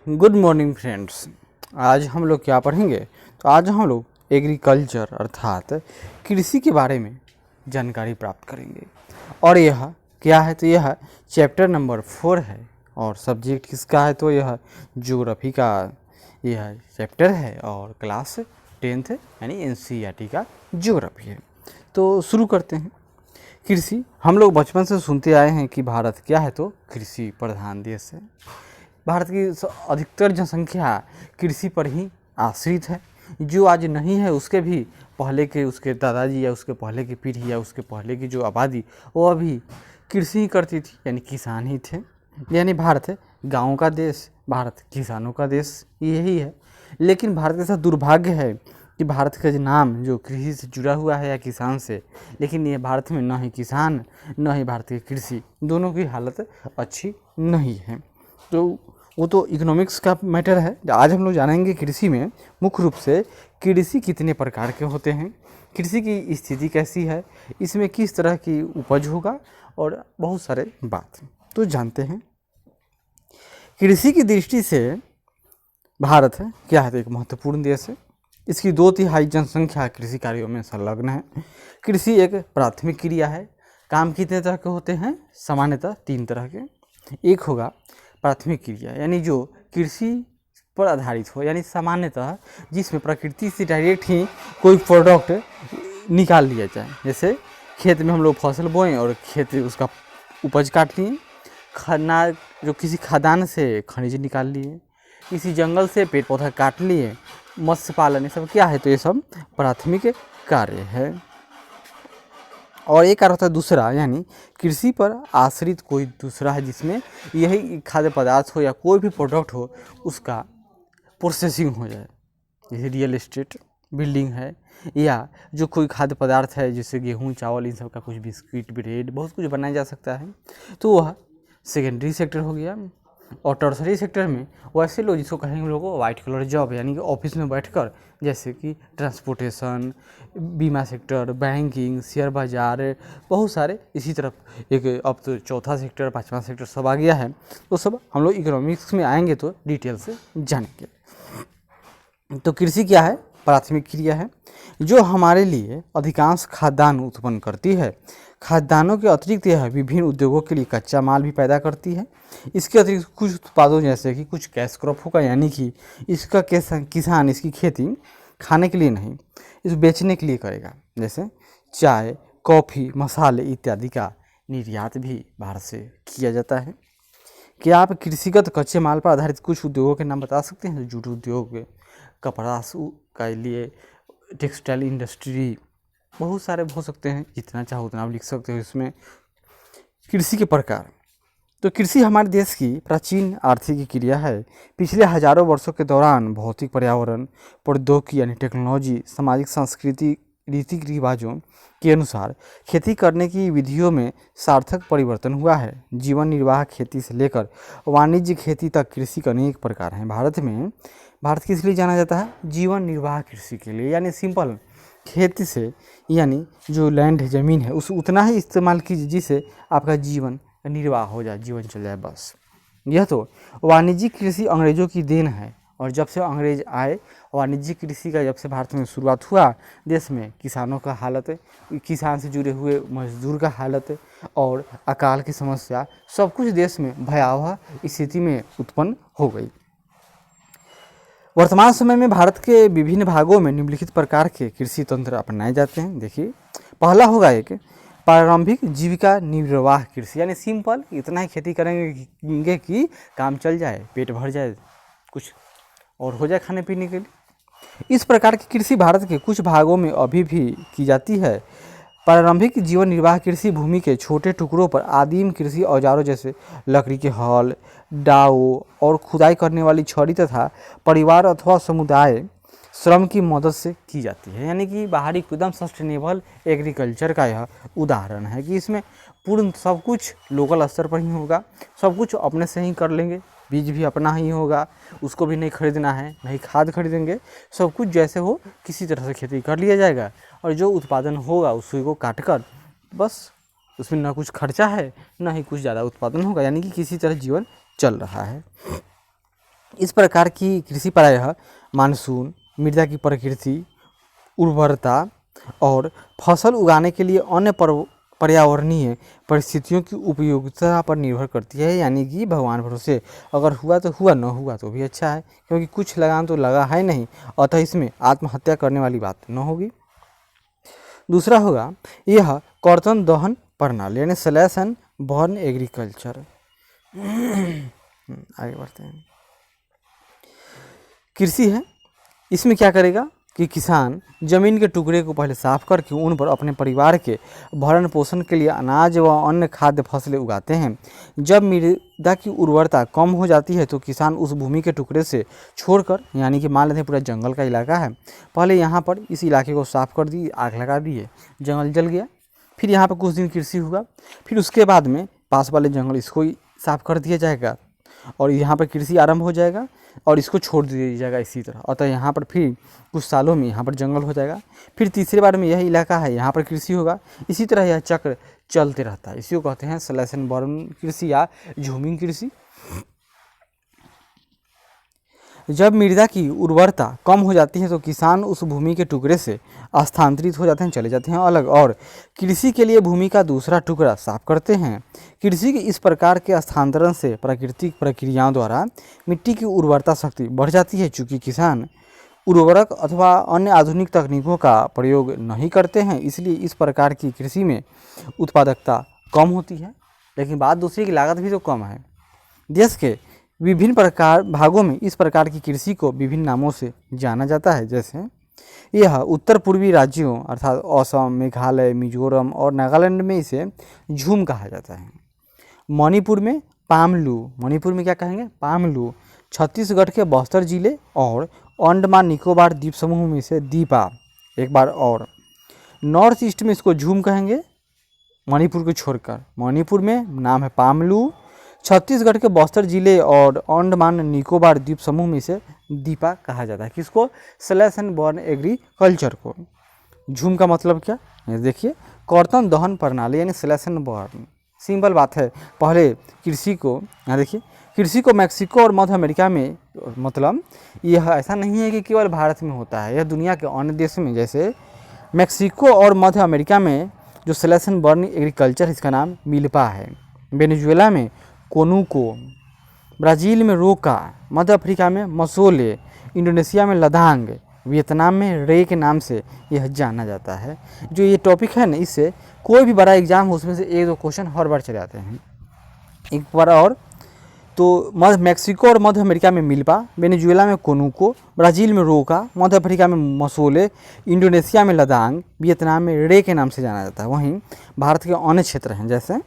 Good morning friends. आज हम लोग क्या पढ़ेंगे? तो आज हम लोग एग्रीकल्चर अर्थात कृषि के बारे में जानकारी प्राप्त करेंगे। और यह क्या है? तो यह चैप्टर नंबर 4 है और सब्जेक्ट किसका है? तो यह ज्योग्राफी का यह चैप्टर है और क्लास 10th यानी NCERT का ज्योग्राफी है। तो शुरू करते हैं। कृषि हम लोग बचपन से सुनते आए हैं कि भारत क्या है? तो कृषि प्रधान देश है। भारत की अधिकतर जनसंख्या कृषि पर ही आश्रित है। जो आज नहीं है उसके भी पहले के उसके दादाजी या उसके पहले की पीढ़ी या उसके पहले की जो आबादी वो अभी कृषि ही करती थी, यानी किसान ही थे। यानी भारत है गाँव का देश, भारत किसानों का देश, यही है। लेकिन भारत के साथ दुर्भाग्य है कि भारत का जो नाम जो कृषि से जुड़ा हुआ है या किसान से, लेकिन ये भारत में न ही किसान न ही भारत की कृषि दोनों की हालत अच्छी नहीं है। तो वो तो इकोनॉमिक्स का मैटर है। आज हम लोग जानेंगे कृषि में मुख्य रूप से कृषि कितने प्रकार के होते हैं, कृषि की स्थिति कैसी है, इसमें किस तरह की उपज होगा और बहुत सारे बात तो जानते हैं। कृषि की दृष्टि से भारत है क्या है? तो एक महत्वपूर्ण देश है। इसकी 2/3 जनसंख्या कृषि कार्यों में संलग्न है। कृषि एक प्राथमिक क्रिया है। काम कितने तरह के होते हैं? सामान्यतः 3 तरह के। एक होगा प्राथमिक क्रिया, यानी जो कृषि पर आधारित हो, यानी सामान्यतः जिसमें प्रकृति से डायरेक्ट ही कोई प्रोडक्ट निकाल लिया जाए। जैसे खेत में हम लोग फसल बोएं और खेत उसका उपज काट लिए, जो किसी खदान से खनिज निकाल लिए, किसी जंगल से पेड़ पौधा काट लिए, मत्स्य पालन, ये सब क्या है? तो ये सब प्राथमिक कार्य है। और एक कार्य होता है दूसरा, यानी कृषि पर आश्रित कोई दूसरा है जिसमें यही खाद्य पदार्थ हो या कोई भी प्रोडक्ट हो उसका प्रोसेसिंग हो जाए। जैसे रियल एस्टेट, बिल्डिंग है, या जो कोई खाद्य पदार्थ है जैसे गेहूँ चावल, इन सब का कुछ बिस्किट ब्रेड बहुत कुछ बनाया जा सकता है। तो वह सेकेंडरी सेक्टर हो गया। और टर्सरी सेक्टर में वैसे लोग जिसको कहेंगे हम लोग को वाइट कलर जॉब, यानी कि ऑफिस में बैठकर, जैसे कि ट्रांसपोर्टेशन, बीमा सेक्टर, बैंकिंग, शेयर बाजार, बहुत सारे इसी तरफ एक अब तो चौथा सेक्टर, 5वां सेक्टर सब आ गया है। तो सब हम लोग इकोनॉमिक्स में आएंगे तो डिटेल से जानेंगे। तो कृषि क्या है? प्राथमिक क्रिया है जो हमारे लिए अधिकांश खाद्यान्न उत्पन्न करती है। खाद्यान्नों के अतिरिक्त यह विभिन्न उद्योगों के लिए कच्चा माल भी पैदा करती है। इसके अतिरिक्त कुछ उत्पादों जैसे कि कुछ कैश क्रॉप होगा, यानी कि इसका किसान इसकी खेती खाने के लिए नहीं, इस बेचने के लिए करेगा। जैसे चाय, कॉफ़ी, मसाले इत्यादि का निर्यात भी भारत से किया जाता है। क्या आप कृषिगत कच्चे माल पर आधारित कुछ उद्योगों के नाम बता सकते हैं? जूट उद्योग, कपड़ा का लिए, टेक्सटाइल इंडस्ट्री, बहुत सारे हो सकते हैं, जितना चाहो उतना आप लिख सकते हो इसमें। कृषि के प्रकार, तो कृषि हमारे देश की प्राचीन आर्थिक क्रिया है। पिछले हजारों वर्षों के दौरान भौतिक पर्यावरण, प्रौद्योगिकी यानी टेक्नोलॉजी, सामाजिक संस्कृति, रीति रिवाजों के अनुसार खेती करने की विधियों में सार्थक परिवर्तन हुआ है। जीवन निर्वाह खेती से लेकर वाणिज्य खेती तक कृषि के अनेक प्रकार हैं। भारत किस लिए जाना जाता है? जीवन निर्वाह कृषि के लिए, यानी सिंपल खेती से, यानी जो लैंड ज़मीन है उस उतना ही इस्तेमाल कीजिए जिससे आपका जीवन निर्वाह हो जाए, जीवन चल जाए, बस। यह तो वाणिज्यिक कृषि अंग्रेजों की देन है। और जब से अंग्रेज आए, वाणिज्यिक कृषि का जब से भारत में शुरुआत हुआ, देश में किसानों का हालत, किसान से जुड़े हुए मजदूर का हालत और अकाल की समस्या, सब कुछ देश में भयावह स्थिति में उत्पन्न हो गई। वर्तमान समय में भारत के विभिन्न भागों में निम्नलिखित प्रकार के कृषि तंत्र अपनाए जाते हैं। देखिए, पहला होगा एक प्रारंभिक जीविका निर्वाह कृषि, यानी सिंपल इतना ही खेती करेंगे कि काम चल जाए, पेट भर जाए, कुछ और हो जाए खाने पीने के लिए। इस प्रकार की कृषि भारत के कुछ भागों में अभी भी की जाती है। प्रारंभिक जीवन निर्वाह कृषि भूमि के छोटे टुकड़ों पर आदिम कृषि औजारों जैसे लकड़ी के हल, डाऊ और खुदाई करने वाली छड़ी तथा परिवार अथवा समुदाय श्रम की मदद से की जाती है। यानी कि बाहरी एकदम सस्टेनेबल एग्रीकल्चर का यह उदाहरण है कि इसमें पूर्ण सब कुछ लोकल स्तर पर ही होगा, सब कुछ अपने से ही कर लेंगे, बीज भी अपना ही होगा, उसको भी नहीं खरीदना है, नहीं खाद खरीदेंगे, सब कुछ जैसे हो किसी तरह से खेती कर लिया जाएगा और जो उत्पादन होगा उसी को काट कर बस, उसमें ना कुछ खर्चा है ना ही कुछ ज़्यादा उत्पादन होगा, यानी कि किसी तरह जीवन चल रहा है। इस प्रकार की कृषि प्रायः मानसून, मृदा की प्रकृति, उर्वरता और फसल उगाने के लिए अन्य पर्यावरणीय परिस्थितियों की उपयोगिता पर निर्भर करती है। यानी कि भगवान भरोसे, अगर हुआ तो हुआ, न हुआ तो भी अच्छा है, क्योंकि कुछ लगान तो लगा है नहीं, अतः इसमें आत्महत्या करने वाली बात न होगी। दूसरा होगा यह कर्तन दहन प्रणाली यानी स्लैश एंड बर्न एग्रीकल्चर। आगे बढ़ते हैं। कृषि है, इसमें क्या करेगा कि किसान जमीन के टुकड़े को पहले साफ करके उन पर अपने परिवार के भरण पोषण के लिए अनाज व अन्य खाद्य फसलें उगाते हैं। जब मृदा की उर्वरता कम हो जाती है तो किसान उस भूमि के टुकड़े से छोड़कर, यानी कि मान लेते हैं पूरा जंगल का इलाका है, पहले यहाँ पर इस इलाके को साफ कर दिए, आग लगा दिए, जंगल जल गया, फिर यहाँ पर कुछ दिन कृषि हुआ, फिर उसके बाद में पास वाले जंगल इसको ही साफ कर दिया जाएगा और यहाँ पर कृषि आरंभ हो जाएगा और इसको छोड़ दिया जाएगा इसी तरह। अतः यहाँ पर फिर कुछ सालों में यहाँ पर जंगल हो जाएगा, फिर तीसरे बार में यह इलाका है, यहाँ पर कृषि होगा, इसी तरह यह चक्र चलते रहता है। इसी को कहते हैं स्लैश एंड बर्न कृषि या झूमिंग कृषि। जब मृदा की उर्वरता कम हो जाती है तो किसान उस भूमि के टुकड़े से स्थानांतरित हो जाते हैं, चले जाते हैं अलग, और कृषि के लिए भूमि का दूसरा टुकड़ा साफ करते हैं। कृषि के इस प्रकार के स्थानांतरण से प्राकृतिक प्रक्रियाओं द्वारा मिट्टी की उर्वरता शक्ति बढ़ जाती है। चूँकि किसान उर्वरक अथवा अन्य आधुनिक तकनीकों का प्रयोग नहीं करते हैं, इसलिए इस प्रकार की कृषि में उत्पादकता कम होती है, लेकिन बात दूसरी की लागत भी तो कम है। देश के विभिन्न प्रकार भागों में इस प्रकार की कृषि को विभिन्न नामों से जाना जाता है। जैसे यह उत्तर पूर्वी राज्यों अर्थात असम, मेघालय, मिजोरम और नागालैंड में इसे झूम कहा जाता है। मणिपुर में पामलू, मणिपुर में क्या कहेंगे, पामलू। छत्तीसगढ़ के बस्तर जिले और अंडमान निकोबार द्वीप समूह में इसे दीपा। एक बार और, नॉर्थ ईस्ट में इसको झूम कहेंगे, मणिपुर को छोड़कर। मणिपुर में नाम है पामलू, छत्तीसगढ़ के बस्तर जिले और अंडमान निकोबार द्वीप समूह में इसे दीपा कहा जाता है। किसको, स्लैश एंड बर्न एग्रीकल्चर को। झूम का मतलब क्या, देखिए, कर्तन दहन प्रणाली यानी स्लैश एंड बर्न। सिंपल बात है, पहले कृषि को, यहाँ देखिए, कृषि को मैक्सिको और मध्य अमेरिका में, मतलब यह ऐसा नहीं है कि केवल भारत में होता है, यह दुनिया के अन्य देशों में, जैसे मैक्सिको और मध्य अमेरिका में जो स्लैश एंड बर्न एग्रीकल्चर, इसका नाम मिल्पा है। वेनेजुएला में कोनुको, ब्राज़ील में रोका, मध्य अफ्रीका में मसोले, इंडोनेशिया में लदांग, वियतनाम में रे के नाम से यह जाना जाता है। जो ये टॉपिक है ना, इससे कोई भी बड़ा एग्जाम हो उसमें से एक दो क्वेश्चन हर बार चले आते हैं। एक बार और, तो मैक्सिको और मध्य अमेरिका में मिल्पा, वेनेजुएला में कोनुको, ब्राज़ील में रोका, मध्य अफ्रीका में मसोले, इंडोनेशिया में लदांग, वियतनाम में रे के नाम से जाना जाता है। वहीं भारत के अन्य क्षेत्र हैं, जैसे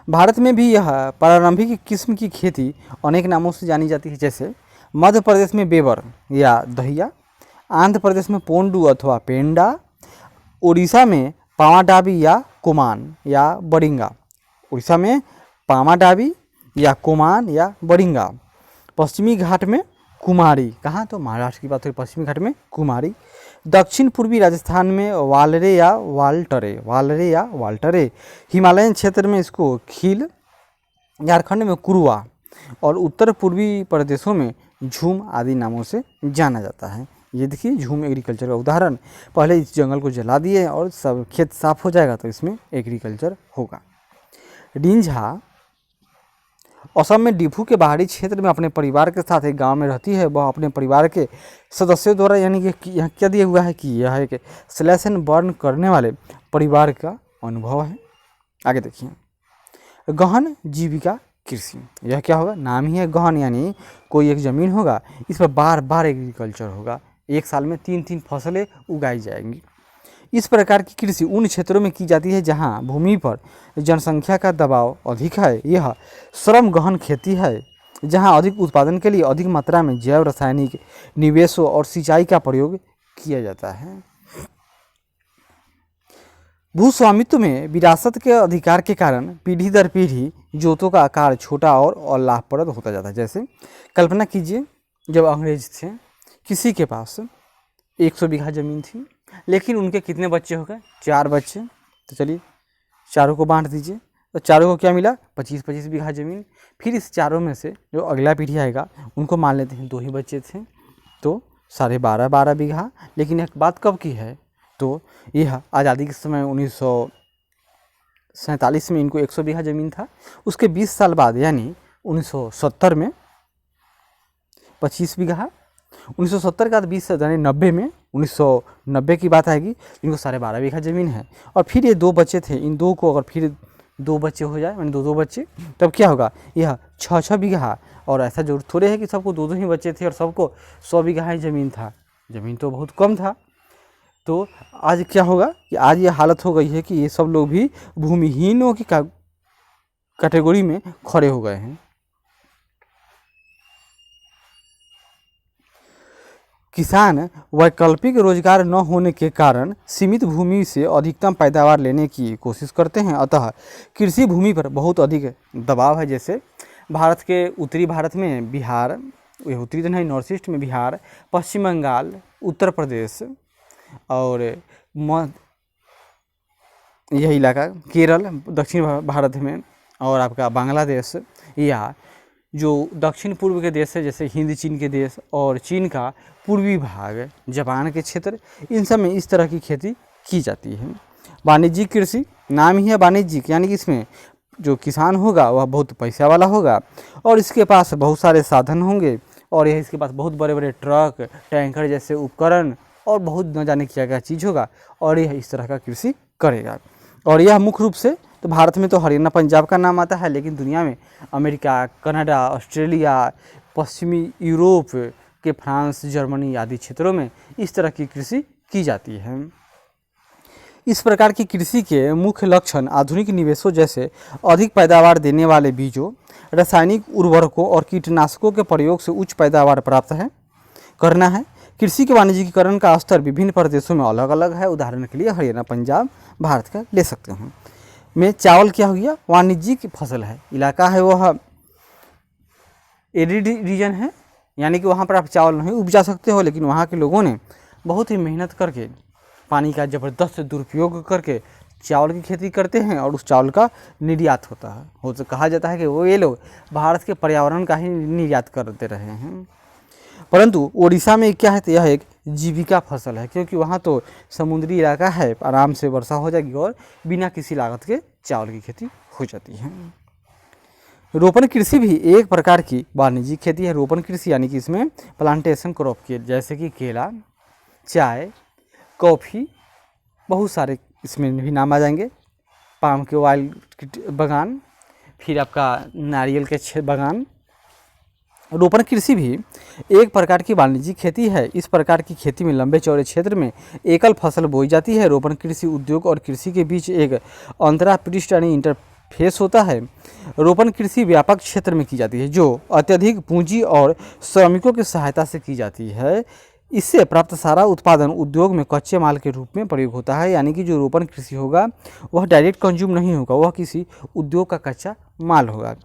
भारत में भी यह प्रारंभिक किस्म की खेती अनेक नामों से जानी जाती है। जैसे मध्य प्रदेश में बेबर या दहिया, आंध्र प्रदेश में पोंडू अथवा पेंडा, उड़ीसा में पामाडाबी या कोमान या बड़िंगा, उड़ीसा में पामाडाबी या कोमान या बड़िंगा, पश्चिमी घाट में कुमारी, कहाँ, तो महाराष्ट्र की बात हुई, पश्चिमी घाट में कुमारी, दक्षिण पूर्वी राजस्थान में वालरे या वाल्टरे, हिमालयन क्षेत्र में इसको खील, झारखंड में कुरुआ और उत्तर पूर्वी प्रदेशों में झूम आदि नामों से जाना जाता है। ये देखिए झूम एग्रीकल्चर का उदाहरण, पहले इस जंगल को जला दिए और सब खेत साफ हो जाएगा तो इसमें एग्रीकल्चर होगा। डिंझा असम में डिफू के बाहरी क्षेत्र में अपने परिवार के साथ एक गांव में रहती है। वह अपने परिवार के सदस्यों द्वारा, यानी कि यहाँ क्या दिया हुआ है कि यह एक स्लैश एंड बर्न करने वाले परिवार का अनुभव है। आगे देखिए, गहन जीविका कृषि, यह क्या होगा, नाम ही है गहन, यानी कोई एक ज़मीन होगा, इस पर बार बार एग्रीकल्चर होगा, एक साल में 3-3 फसलें उगाई जाएंगी। इस प्रकार की कृषि उन क्षेत्रों में की जाती है जहां भूमि पर जनसंख्या का दबाव अधिक है। यह श्रम गहन खेती है जहां अधिक उत्पादन के लिए अधिक मात्रा में जैव रासायनिक निवेशों और सिंचाई का प्रयोग किया जाता है। भूस्वामित्व में विरासत के अधिकार के कारण पीढ़ी दर पीढ़ी जोतों का आकार छोटा और लाभप्रद होता जाता है। जैसे कल्पना कीजिए, जब अंग्रेज थे, किसी के पास 100 बीघा ज़मीन थी, लेकिन उनके कितने बच्चे हो गए, 4 बच्चे, तो चलिए चारों को बांट दीजिए, तो चारों को क्या मिला, 25-25 बीघा ज़मीन। फिर इस चारों में से जो अगला पीढ़ी आएगा उनको मान लेते हैं 2 ही बच्चे थे, तो 12.5 बीघा। लेकिन एक बात कब की है, तो यह आज़ादी के समय 1947 में इनको 100 बीघा ज़मीन था। उसके 20 साल बाद यानी 1970 में 25 बीघा, 1970 का 20 यानी 90 में, 1990 की बात आएगी, इनको 12.5 बीघा ज़मीन है। और फिर ये 2 बच्चे थे, इन 2 को अगर फिर 2 बच्चे हो जाए, यानी 2-2 बच्चे, तब क्या होगा, यह 6-6 बीघा। और ऐसा जरूर थोड़े है कि सबको 2-2 ही बच्चे थे और सबको 100 बीघा ही ज़मीन था, ज़मीन तो बहुत कम था। तो आज क्या होगा कि आज ये हालत हो गई है कि ये सब लोग भी भूमिहीनों की कैटेगरी में खड़े हो गए हैं। किसान वैकल्पिक रोजगार न होने के कारण सीमित भूमि से अधिकतम पैदावार लेने की कोशिश करते हैं, अतः कृषि भूमि पर बहुत अधिक दबाव है। जैसे भारत के उत्तरी भारत में बिहार, उत्तरी तो नहीं, नॉर्थ ईस्ट में बिहार, पश्चिम बंगाल, उत्तर प्रदेश और यह इलाका केरल दक्षिण भारत में, और आपका बांग्लादेश, या जो दक्षिण पूर्व के देश है जैसे हिंद चीन के देश और चीन का पूर्वी भाग, जापान के क्षेत्र, इन सब में इस तरह की खेती की जाती है। वाणिज्यिक कृषि, नाम ही है वाणिज्यिक, यानी कि इसमें जो किसान होगा वह बहुत पैसा वाला होगा और इसके पास बहुत सारे साधन होंगे, और यह इसके पास बहुत बड़े बड़े ट्रक, टैंकर जैसे उपकरण और बहुत न जाने क्या क्या चीज़ होगा, और यह इस तरह का कृषि करेगा। और यह मुख्य रूप से, तो भारत में तो हरियाणा पंजाब का नाम आता है, लेकिन दुनिया में अमेरिका, कनाडा, ऑस्ट्रेलिया, पश्चिमी यूरोप के फ्रांस, जर्मनी आदि क्षेत्रों में इस तरह की कृषि की जाती है। इस प्रकार की कृषि के मुख्य लक्षण आधुनिक निवेशों जैसे अधिक पैदावार देने वाले बीजों, रासायनिक उर्वरकों और कीटनाशकों के प्रयोग से उच्च पैदावार प्राप्त करना है। कृषि के वाणिज्यिकरण का स्तर विभिन्न प्रदेशों में अलग अलग है। उदाहरण के लिए हरियाणा पंजाब भारत का ले सकते हैं। में चावल क्या हो गया, वाणिज्यिक फसल है, इलाका है वह एरिड रीजन है, यानी कि वहाँ पर आप चावल नहीं उपजा सकते हो, लेकिन वहाँ के लोगों ने बहुत ही मेहनत करके, पानी का ज़बरदस्त दुरुपयोग करके चावल की खेती करते हैं और उस चावल का निर्यात होता है। तो कहा जाता है कि वो ये लोग भारत के पर्यावरण का ही निर्यात करते रहे हैं। परंतु उड़ीसा में क्या है, तो यह एक जीविका फसल है, क्योंकि वहाँ तो समुद्री इलाका है, आराम से वर्षा हो जाएगी और बिना किसी लागत के चावल की खेती हो जाती है। रोपण कृषि भी एक प्रकार की वाणिज्यिक खेती है। रोपण कृषि यानी कि इसमें प्लांटेशन क्रॉप के, जैसे कि केला, चाय, कॉफ़ी, बहुत सारे इसमें भी नाम आ जाएंगे, पाम के ऑयल बागान, फिर आपका नारियल के बागान। रोपण कृषि भी एक प्रकार की वाणिज्यिक खेती है। इस प्रकार की खेती में लंबे चौड़े क्षेत्र में एकल फसल बोई जाती है। रोपण कृषि उद्योग और कृषि के बीच एक अंतरापृष्ठ यानी इंटरफेस होता है। रोपण कृषि व्यापक क्षेत्र में की जाती है, जो अत्यधिक पूंजी और श्रमिकों की सहायता से की जाती है। इससे प्राप्त सारा उत्पादन उद्योग में कच्चे माल के रूप में प्रयोग होता है, यानी कि जो रोपण कृषि होगा वह डायरेक्ट कंज्यूम नहीं होगा, वह किसी उद्योग का कच्चा माल होगा।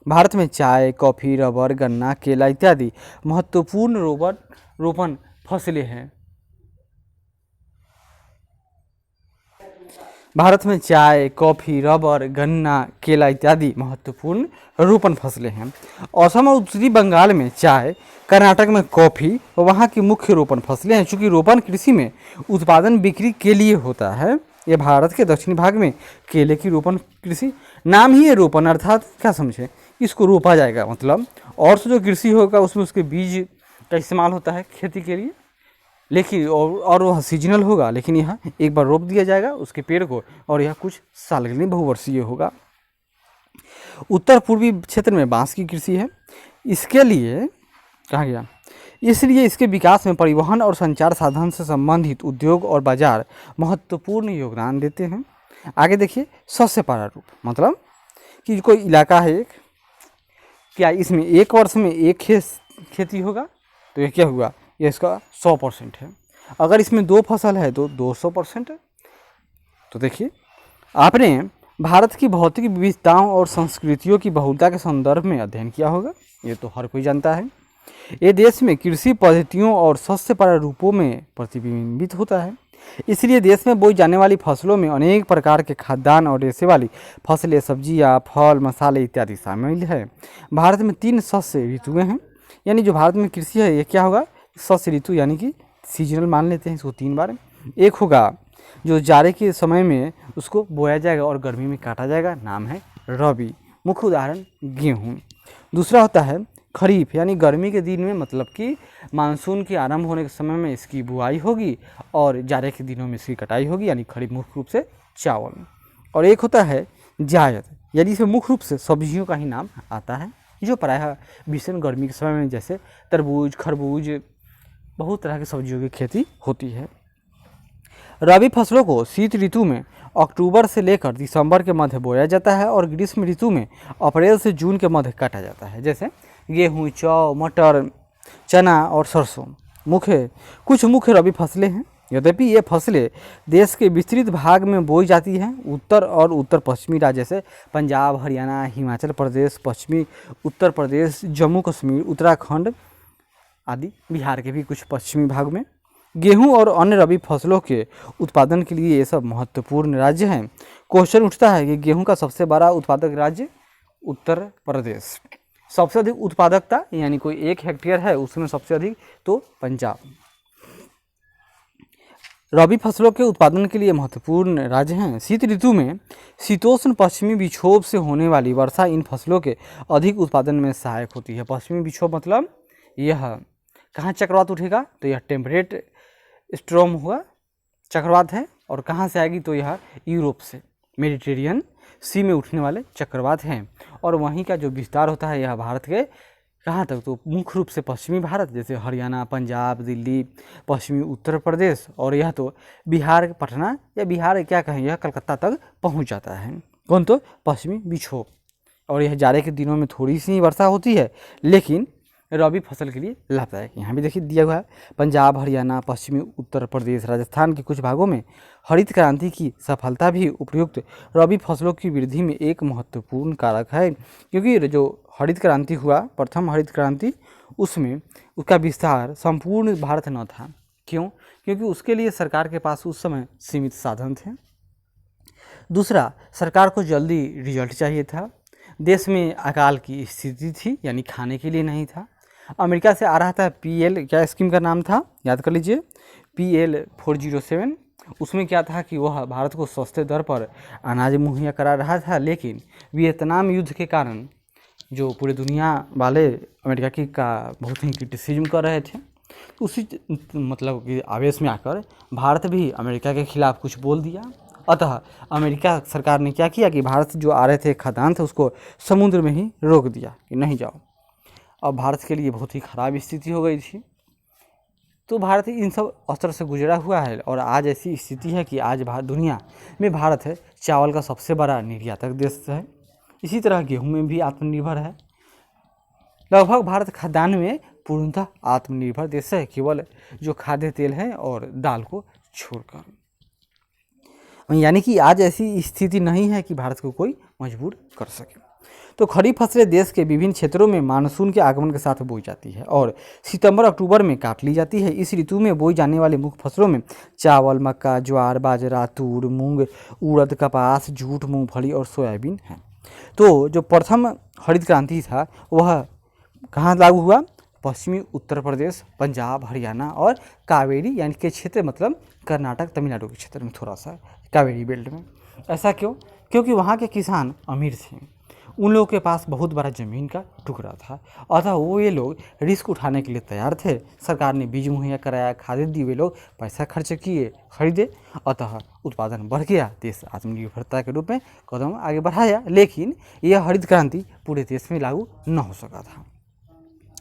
भारत में चाय, कॉफ़ी, रबर, गन्ना, केला इत्यादि महत्वपूर्ण रोपण फसलें हैं। भारत में चाय, कॉफ़ी, रबर, गन्ना, केला इत्यादि महत्वपूर्ण रोपण फसलें हैं। असम और उत्तरी बंगाल में चाय, कर्नाटक में कॉफ़ी वहाँ की मुख्य रोपण फसलें हैं। चूँकि रोपण कृषि में उत्पादन बिक्री के लिए होता है, ये भारत के दक्षिणी भाग में केले की रोपण कृषि, नाम ही है रोपण, अर्थात क्या समझे, इसको रोपा जाएगा, मतलब और से जो कृषि होगा उसमें उसके बीज का इस्तेमाल होता है खेती के लिए, लेकिन और वह सीजनल होगा, लेकिन यह एक बार रोप दिया जाएगा उसके पेड़ को और यह कुछ साल के लिए बहुवर्षीय होगा। उत्तर पूर्वी क्षेत्र में बांस की कृषि है। इसके लिए कहा गया, इसलिए इसके विकास में परिवहन और संचार साधन से संबंधित उद्योग और बाजार महत्वपूर्ण योगदान देते हैं। आगे देखिए, शस्य प्रारूप, मतलब कि कोई इलाका है एक, क्या इसमें एक वर्ष में एक खेती होगा, तो ये क्या हुआ, ये इसका 100% है। अगर इसमें 2 फसल है तो 200% है। तो देखिए, आपने भारत की भौतिक विविधताओं और संस्कृतियों की बहुलता के संदर्भ में अध्ययन किया होगा, ये तो हर कोई जानता है। ये देश में कृषि पद्धतियों और शस्य प्रारूपों में प्रतिबिंबित होता है। इसलिए देश में बोई जाने वाली फसलों में अनेक प्रकार के खाद्यान्न और रेशे वाली फसलें, सब्जियां, फल, मसाले इत्यादि शामिल है। भारत में 3 शस्य ऋतुएं हैं, यानी जो भारत में कृषि है ये क्या होगा, शस्य ऋतु यानी कि सीजनल मान लेते हैं इसको 3 बार। एक होगा जो जाड़े के समय में उसको बोया जाएगा और गर्मी में काटा जाएगा, नाम है रबी, मुख्य उदाहरण गेहूँ। दूसरा होता है खरीफ, यानी गर्मी के दिन में, मतलब कि मानसून के आरंभ होने के समय में इसकी बुआई होगी और जाड़े के दिनों में इसकी कटाई होगी, यानी खरीफ मुख्य रूप से चावल। और एक होता है जायद, यानी इसमें मुख्य रूप से सब्जियों का ही नाम आता है, जो प्रायः भीषण गर्मी के समय में जैसे तरबूज, खरबूज, बहुत तरह की सब्जियों की खेती होती है। रबी फसलों को शीत ऋतु में अक्टूबर से लेकर दिसंबर के मध्य बोया जाता है और ग्रीष्म ऋतु में अप्रैल से जून के मध्य काटा जाता है, जैसे गेहूँ, जौ, मटर, चना और सरसों कुछ मुख्य रबी फसलें हैं। यद्यपि ये फसलें देश के विस्तृत भाग में बोई जाती हैं। उत्तर और उत्तर पश्चिमी राज्य जैसे पंजाब, हरियाणा, हिमाचल प्रदेश, पश्चिमी उत्तर प्रदेश, जम्मू कश्मीर, उत्तराखंड आदि, बिहार के भी कुछ पश्चिमी भाग में गेहूं और अन्य रबी फसलों के उत्पादन के लिए ये सब महत्वपूर्ण राज्य हैं। क्वेश्चन उठता है कि गेहूं का सबसे बड़ा उत्पादक राज्य उत्तर प्रदेश, सबसे अधिक उत्पादकता, यानी कोई 1 हेक्टेयर है उसमें सबसे अधिक तो पंजाब। रबी फसलों के उत्पादन के लिए महत्वपूर्ण राज्य हैं। शीत ऋतु में शीतोष्ण पश्चिमी विक्षोभ से होने वाली वर्षा इन फसलों के अधिक उत्पादन में सहायक होती है। पश्चिमी विक्षोभ मतलब यह कहाँ चक्रवात उठेगा, तो यह टेम्परेट स्ट्रॉम हुआ चक्रवात है, और कहाँ से आएगी तो यह यूरोप से मेडिटेरियन सी में उठने वाले चक्रवात हैं। और वहीं का जो विस्तार होता है यह भारत के कहाँ तक, तो मुख्य रूप से पश्चिमी भारत जैसे हरियाणा, पंजाब, दिल्ली, पश्चिमी उत्तर प्रदेश, और यह तो बिहार, पटना या बिहार क्या कहें, यह कलकत्ता तक पहुँच जाता है। कौन, तो पश्चिमी विक्षोभ। और यह जाड़े के दिनों में थोड़ी सी वर्षा होती है, लेकिन रबी फसल के लिए लाभदायक। यहाँ भी देखिए दिया हुआ है, पंजाब, हरियाणा, पश्चिमी उत्तर प्रदेश, राजस्थान के कुछ भागों में हरित क्रांति की सफलता भी उपयुक्त रबी फसलों की वृद्धि में एक महत्वपूर्ण कारक है। क्योंकि जो हरित क्रांति हुआ, प्रथम हरित क्रांति, उसमें उसका विस्तार संपूर्ण भारत न था। क्यों? क्योंकि उसके लिए सरकार के पास उस समय सीमित साधन थे। दूसरा, सरकार को जल्दी रिजल्ट चाहिए था। देश में अकाल की स्थिति थी, यानी खाने के लिए नहीं था। अमेरिका से आ रहा था PL, क्या स्कीम का नाम था, याद कर लीजिए, PL 407। उसमें क्या था कि वह भारत को सस्ते दर पर अनाज मुहैया करा रहा था, लेकिन वियतनाम युद्ध के कारण जो पूरे दुनिया वाले अमेरिका की का बहुत ही क्रिटिसिज्म कर रहे थे, उसी मतलब कि आवेश में आकर भारत भी अमेरिका के खिलाफ कुछ बोल दिया। अतः अमेरिका सरकार ने क्या किया कि भारत से जो आ रहे थे खाद्यान्न थे उसको समुद्र में ही रोक दिया कि नहीं जाओ। अब भारत के लिए बहुत ही खराब स्थिति हो गई थी। तो भारत इन सब अस्त्र से गुजरा हुआ है, और आज ऐसी स्थिति है कि आज दुनिया में भारत है चावल का सबसे बड़ा निर्यातक देश है। इसी तरह गेहूं में भी आत्मनिर्भर है। लगभग भारत खाद्यान्न में पूर्णतः आत्मनिर्भर देश है, केवल जो खाद्य तेल है और दाल को छोड़कर। यानी कि आज ऐसी स्थिति नहीं है कि भारत को कोई मजबूर कर सके। तो खरीफ फसलें देश के विभिन्न क्षेत्रों में मानसून के आगमन के साथ बोई जाती है और सितंबर अक्टूबर में काट ली जाती है। इस ऋतु में बोई जाने वाली मुख्य फसलों में चावल, मक्का, ज्वार, बाजरा, तूर, मूंग, उड़द, कपास, जूट, मूंगफली और सोयाबीन है। तो जो प्रथम हरित क्रांति था वह कहाँ लागू हुआ? पश्चिमी उत्तर प्रदेश, पंजाब, हरियाणा और कावेरी यानी के क्षेत्र, मतलब कर्नाटक, तमिलनाडु के क्षेत्र में, थोड़ा सा कावेरी बेल्ट में। ऐसा क्यों? क्योंकि वहाँ के किसान अमीर थे, उन लोगों के पास बहुत बड़ा ज़मीन का टुकड़ा था, अतः ये लोग रिस्क उठाने के लिए तैयार थे। सरकार ने बीज मुहैया कराया, खाद दी, वे लोग पैसा खर्च किए, खरीदे, अतः उत्पादन बढ़ गया। देश आत्मनिर्भरता के रूप में कदम आगे बढ़ाया, लेकिन यह हरित क्रांति पूरे देश में लागू न हो सका था।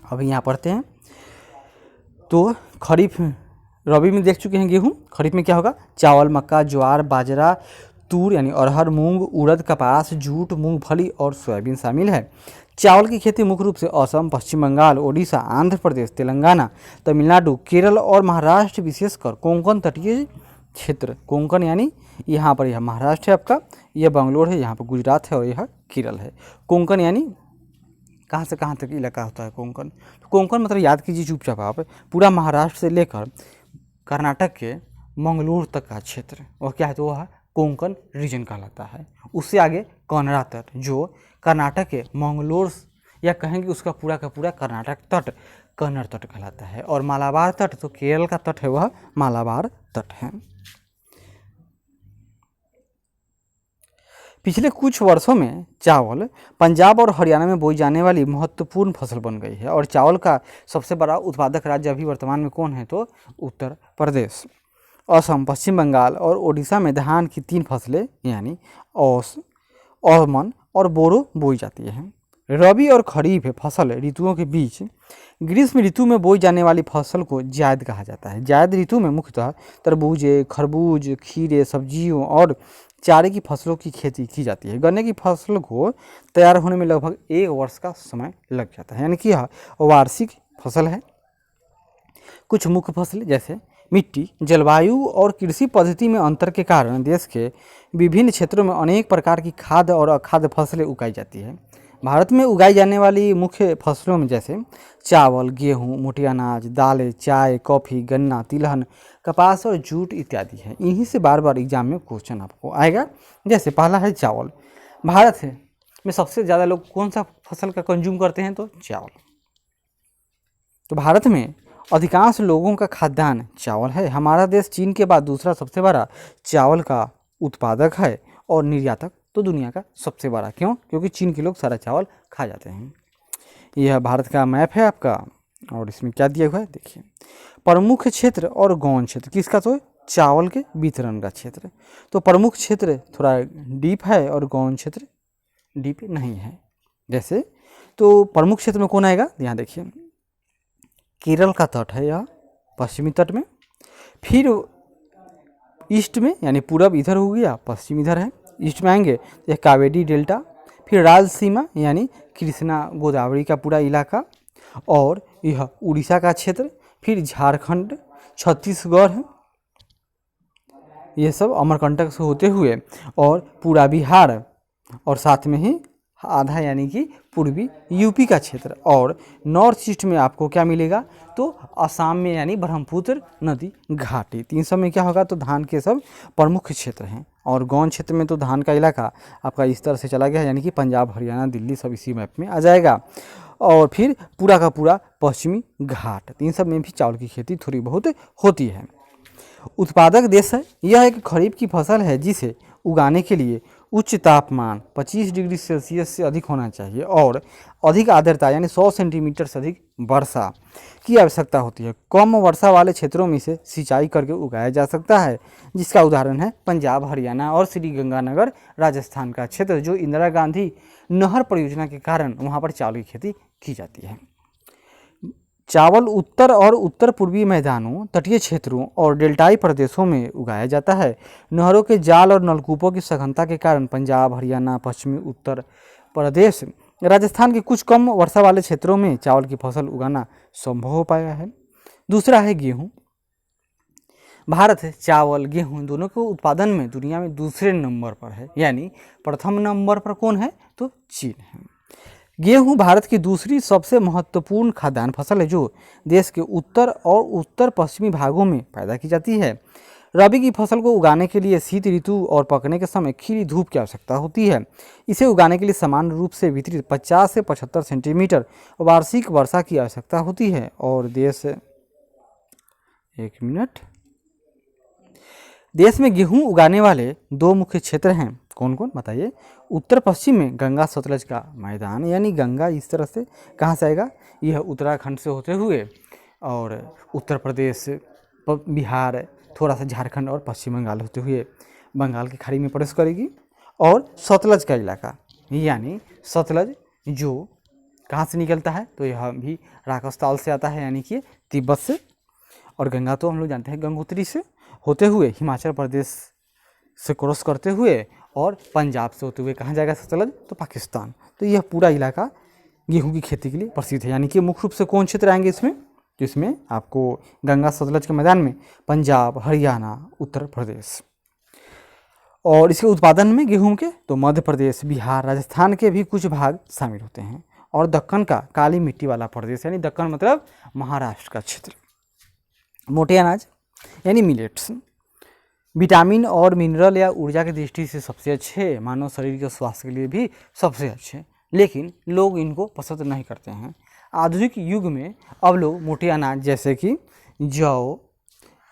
अब यहाँ पढ़ते हैं। तो खरीफ, रबी में देख चुके हैं गेहूँ, खरीफ में क्या होगा? चावल, मक्का, ज्वार, बाजरा, तूर यानी अरहर, मूंग, उड़द, कपास, जूट, मूंगफली और सोयाबीन शामिल है। चावल की खेती मुख्य रूप से असम, पश्चिम बंगाल, ओडिशा, आंध्र प्रदेश, तेलंगाना, तमिलनाडु, केरल और महाराष्ट्र, विशेषकर कोंकण तटीय क्षेत्र, कोंकण यानी यहाँ पर यह महाराष्ट्र है आपका, यह बंगलोर है, यहाँ पर गुजरात है और यह केरल है। कोंकण यानी कहाँ से कहाँ तक इलाका होता है कोंकण? तो कोंकण मतलब याद कीजिए चुपचाप आप, पूरा महाराष्ट्र से लेकर कर्नाटक के मंगलूर तक का क्षेत्र वह क्या है, तो वह कोंकण रीजन कहलाता है। उससे आगे कन्नड़ा तट, जो कर्नाटक के मंगलोर या कहेंगे उसका पूरा का पूरा कर्नाटक तट कन्नड़ तट कहलाता है। और मालाबार तट, तो केरल का तट है वह मालाबार तट है। पिछले कुछ वर्षों में चावल पंजाब और हरियाणा में बोई जाने वाली महत्वपूर्ण फसल बन गई है। और चावल का सबसे बड़ा उत्पादक राज्य अभी वर्तमान में कौन है, तो उत्तर प्रदेश। असम, पश्चिम बंगाल और ओडिशा में धान की 3 फसलें यानी औस, औमन और बोरो बोई जाती है। रबी और खरीफ फसल ऋतुओं के बीच ग्रीष्म ऋतु में बोई जाने वाली फसल को जायद कहा जाता है। जायद ऋतु में मुख्यतः तरबूजे, खरबूज, खीरे, सब्जियों और चारे की फसलों की खेती की जाती है। गन्ने की फसल को तैयार होने में लगभग 1 वर्ष का समय लग जाता है, यानी कि यह वार्षिक फसल है। कुछ मुख्य फसलें जैसे मिट्टी, जलवायु और कृषि पद्धति में अंतर के कारण देश के विभिन्न क्षेत्रों में अनेक प्रकार की खाद्य और अखाद्य फसलें उगाई जाती है। भारत में उगाई जाने वाली मुख्य फसलों में जैसे चावल, गेहूँ, मोटे अनाज, दालें, चाय, कॉफ़ी, गन्ना, तिलहन, कपास और जूट इत्यादि है। इन्हीं से बार बार एग्जाम में क्वेश्चन आपको आएगा। जैसे पहला है चावल। भारत में सबसे ज़्यादा लोग कौन सा फसल का कंज्यूम करते हैं, तो चावल। तो भारत में अधिकांश लोगों का खाद्यान्न चावल है। हमारा देश चीन के बाद दूसरा सबसे बड़ा चावल का उत्पादक है और निर्यातक तो दुनिया का सबसे बड़ा। क्यों? क्योंकि चीन के लोग सारा चावल खा जाते हैं। यह भारत का मैप है आपका, और इसमें क्या दिया हुआ है देखिए। प्रमुख क्षेत्र और गौण क्षेत्र किसका, तो चावल के वितरण का क्षेत्र। तो प्रमुख क्षेत्र थोड़ा डीप है और गौण क्षेत्र डीप नहीं है। जैसे तो प्रमुख क्षेत्र में कौन आएगा, यहाँ देखिए केरल का तट है यह पश्चिमी तट में, फिर ईस्ट में यानी पूरब इधर हो गया, पश्चिम इधर है, ईस्ट में आएंगे यह कावेरी डेल्टा, फिर रालसीमा यानी कृष्णा गोदावरी का पूरा इलाका, और यह उड़ीसा का क्षेत्र, फिर झारखंड, छत्तीसगढ़ है, ये सब अमरकंटक से होते हुए और पूरा बिहार, और साथ में ही आधा यानी कि पूर्वी यूपी का क्षेत्र। और नॉर्थ ईस्ट में आपको क्या मिलेगा, तो असम में यानी ब्रह्मपुत्र नदी घाटी। 3 सब में क्या होगा, तो धान के सब प्रमुख क्षेत्र हैं। और गौण क्षेत्र में तो धान का इलाका आपका इस तरह से चला गया, यानी कि पंजाब, हरियाणा, दिल्ली सब इसी मैप में आ जाएगा। और फिर पूरा का पूरा पश्चिमी घाट, 3 सब में भी चावल की खेती थोड़ी बहुत होती है। उत्पादक देश है। यह एक खरीफ की फसल है जिसे उगाने के लिए उच्च तापमान 25 डिग्री सेल्सियस से अधिक होना चाहिए और अधिक आर्द्रता यानी 100 सेंटीमीटर से अधिक वर्षा की आवश्यकता होती है। कम वर्षा वाले क्षेत्रों में इसे सिंचाई करके उगाया जा सकता है, जिसका उदाहरण है पंजाब, हरियाणा और श्री गंगानगर राजस्थान का क्षेत्र, जो इंदिरा गांधी नहर परियोजना के कारण वहाँ पर चावल की खेती की जाती है। चावल उत्तर और उत्तर पूर्वी मैदानों, तटीय क्षेत्रों और डेल्टाई प्रदेशों में उगाया जाता है। नहरों के जाल और नलकूपों की सघनता के कारण पंजाब, हरियाणा, पश्चिमी उत्तर प्रदेश, राजस्थान के कुछ कम वर्षा वाले क्षेत्रों में चावल की फसल उगाना संभव हो पाया है। दूसरा है गेहूँ। भारत चावल, गेहूँ दोनों के उत्पादन में दुनिया में दूसरे नंबर पर है, यानी प्रथम नंबर पर कौन है, तो चीन है। गेहूं भारत की दूसरी सबसे महत्वपूर्ण खाद्यान्न फसल है, जो देश के उत्तर और उत्तर पश्चिमी भागों में पैदा की जाती है। रबी की फसल को उगाने के लिए शीत ऋतु और पकने के समय खिली धूप की आवश्यकता होती है। इसे उगाने के लिए समान रूप से वितरित 50 से 75 सेंटीमीटर वार्षिक वर्षा की आवश्यकता होती है। और देश में गेहूं उगाने वाले 2 मुख्य क्षेत्र हैं। कौन कौन बताइए? उत्तर पश्चिम में गंगा सतलज का मैदान, यानी गंगा इस तरह से कहाँ से आएगा, यह उत्तराखंड से होते हुए और उत्तर प्रदेश, बिहार, थोड़ा सा झारखंड और पश्चिम बंगाल होते हुए बंगाल की खाड़ी में प्रवेश करेगी। और सतलज का इलाका, यानी सतलज जो कहाँ से निकलता है, तो यह भी राजस्थान से आता है, यानी कि तिब्बत से। और गंगा तो हम लोग जानते हैं गंगोत्री से होते हुए हिमाचल प्रदेश से क्रॉस करते हुए और पंजाब से होते हुए कहाँ जाएगा सतलज, तो पाकिस्तान। तो यह पूरा इलाका गेहूं की खेती के लिए प्रसिद्ध है। यानी कि मुख्य रूप से कौन क्षेत्र आएंगे इसमें, तो इसमें आपको गंगा सतलज के मैदान में पंजाब, हरियाणा, उत्तर प्रदेश। और इसके उत्पादन में गेहूं के तो मध्य प्रदेश, बिहार, राजस्थान के भी कुछ भाग शामिल होते हैं। और दक्कन का काली मिट्टी वाला प्रदेश, यानी दक्कन मतलब महाराष्ट्र का क्षेत्र। मोटे अनाज यानी मिलेट्स विटामिन और मिनरल या ऊर्जा की दृष्टि से सबसे अच्छे, मानव शरीर के स्वास्थ्य के लिए भी सबसे अच्छे, लेकिन लोग इनको पसंद नहीं करते हैं। आधुनिक युग में अब लोग मोटे अनाज जैसे कि जौ,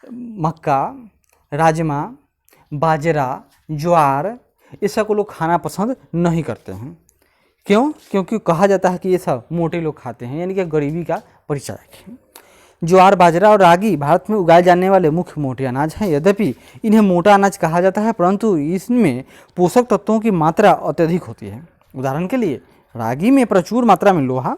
मक्का, राजमा, बाजरा, ज्वार, ये सब को लोग खाना पसंद नहीं करते हैं। क्यों? क्योंकि कहा जाता है कि ये सब मोटे लोग खाते हैं, यानी कि गरीबी का परिचायक है। ज्वार, बाजरा और रागी भारत में उगाए जाने वाले मुख्य मोटे अनाज हैं। यद्यपि इन्हें मोटा अनाज कहा जाता है, परंतु इसमें पोषक तत्वों की मात्रा अत्यधिक होती है। उदाहरण के लिए रागी में प्रचुर मात्रा में लोहा,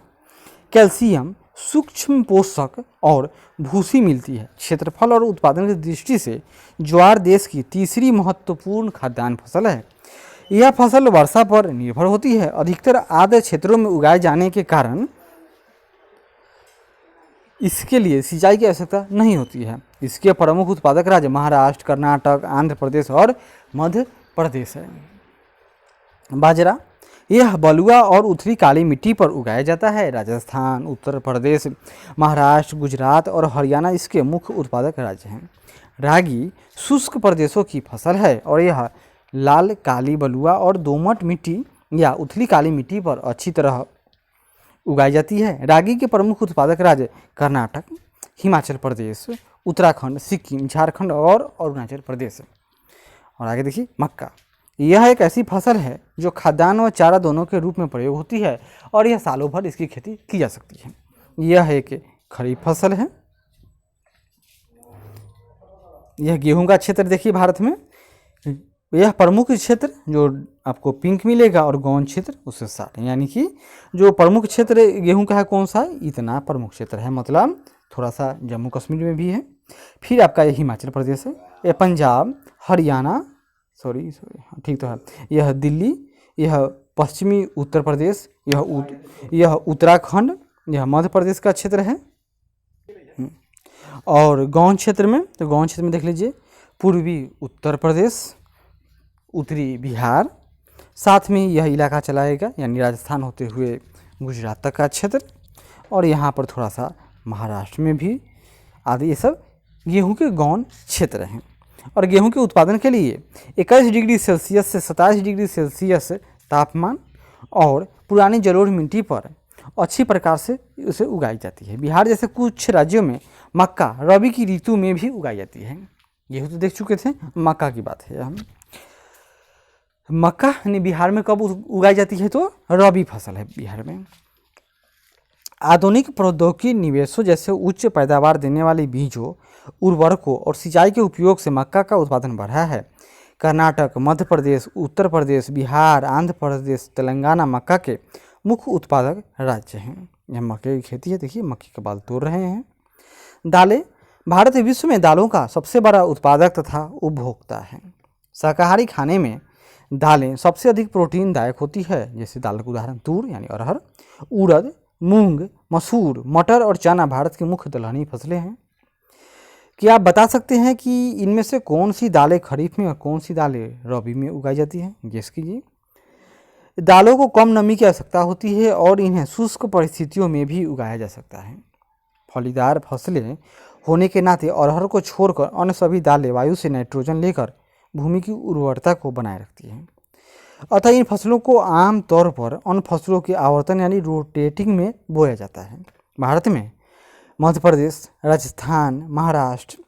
कैल्शियम, सूक्ष्म पोषक और भूसी मिलती है। क्षेत्रफल और उत्पादन की दृष्टि से ज्वार देश की तीसरी महत्वपूर्ण खाद्यान्न फसल है। यह फसल वर्षा पर निर्भर होती है। अधिकतर आर्द्र क्षेत्रों में उगाए जाने के कारण इसके लिए सिंचाई की आवश्यकता नहीं होती है। इसके प्रमुख उत्पादक राज्य महाराष्ट्र, कर्नाटक, आंध्र प्रदेश और मध्य प्रदेश है। बाजरा यह बलुआ और उथली काली मिट्टी पर उगाया जाता है। राजस्थान, उत्तर प्रदेश, महाराष्ट्र, गुजरात और हरियाणा इसके मुख्य उत्पादक राज्य हैं। रागी शुष्क प्रदेशों की फसल है और यह लाल, काली, बलुआ और दोमट मिट्टी या उथली काली मिट्टी पर अच्छी तरह उगाई जाती है। रागी के प्रमुख उत्पादक राज्य कर्नाटक, हिमाचल प्रदेश, उत्तराखंड, सिक्किम, झारखंड और अरुणाचल प्रदेश। और आगे देखिए मक्का। यह एक ऐसी फसल है जो खाद्यान्न व चारा दोनों के रूप में प्रयोग होती है और यह सालों भर इसकी खेती की जा सकती है। यह एक खरीफ फसल है। यह गेहूं का क्षेत्र देखिए भारत में, यह प्रमुख क्षेत्र जो आपको पिंक मिलेगा और गौण क्षेत्र उससे 60, यानी कि जो प्रमुख क्षेत्र गेहूं का है कौन सा है, इतना प्रमुख क्षेत्र है, मतलब थोड़ा सा जम्मू कश्मीर में भी है। फिर आपका ये हिमाचल प्रदेश है, यह पंजाब, हरियाणा, सॉरी ठीक तो है, यह दिल्ली, यह पश्चिमी उत्तर प्रदेश, यह उत्तराखंड, यह मध्य प्रदेश का क्षेत्र है। और गौण क्षेत्र में, तो गौण क्षेत्र में देख लीजिए पूर्वी उत्तर प्रदेश, उत्तरी बिहार, साथ में यह इलाका चलाएगा यानी राजस्थान होते हुए गुजरात तक का क्षेत्र, और यहाँ पर थोड़ा सा महाराष्ट्र में भी आदि, ये सब गेहूं के गौण क्षेत्र हैं। और गेहूं के उत्पादन के लिए 21 डिग्री सेल्सियस से 27 डिग्री सेल्सियस तापमान और पुरानी जलोढ़ मिट्टी पर अच्छी प्रकार से उसे उगाई जाती है। बिहार जैसे कुछ राज्यों में मक्का रबी की ऋतु में भी उगाई जाती है। गेहूं तो देख चुके थे, मक्का की बात है हम। मक्का यानी बिहार में कब उगाई जाती है, तो रबी फसल है बिहार में। आधुनिक प्रौद्योगिकी निवेशों जैसे उच्च पैदावार देने वाले बीजों, उर्वरकों और सिंचाई के उपयोग से मक्का का उत्पादन बढ़ा है। कर्नाटक, मध्य प्रदेश, उत्तर प्रदेश, बिहार, आंध्र प्रदेश, तेलंगाना मक्का के मुख्य उत्पादक राज्य हैं। यह मक्के की खेती है, देखिए मक्के का बाल तोड़ रहे हैं। दालें। भारत विश्व में दालों का सबसे बड़ा उत्पादक तथा उपभोक्ता है। शाकाहारी खाने में दालें सबसे अधिक प्रोटीनदायक होती है। जैसे दाल का उदाहरण तूर यानी अरहर, उड़द, मूंग, मसूर, मटर और चना भारत की मुख्य दलहनी फसलें हैं। क्या आप बता सकते हैं कि इनमें से कौन सी दालें खरीफ में और कौन सी दालें रबी में उगाई जाती हैं? गेस कीजिए। दालों को कम नमी की आवश्यकता होती है और इन्हें शुष्क परिस्थितियों में भी उगाया जा सकता है। फलीदार फसलें होने के नाते अरहर को छोड़कर अन्य सभी दालें वायु से नाइट्रोजन लेकर भूमि की उर्वरता को बनाए रखती हैं। अतः इन फसलों को आम तौर पर अन्य फसलों के आवर्तन यानी रोटेटिंग में बोया जाता है। भारत में मध्य प्रदेश, राजस्थान, महाराष्ट्र,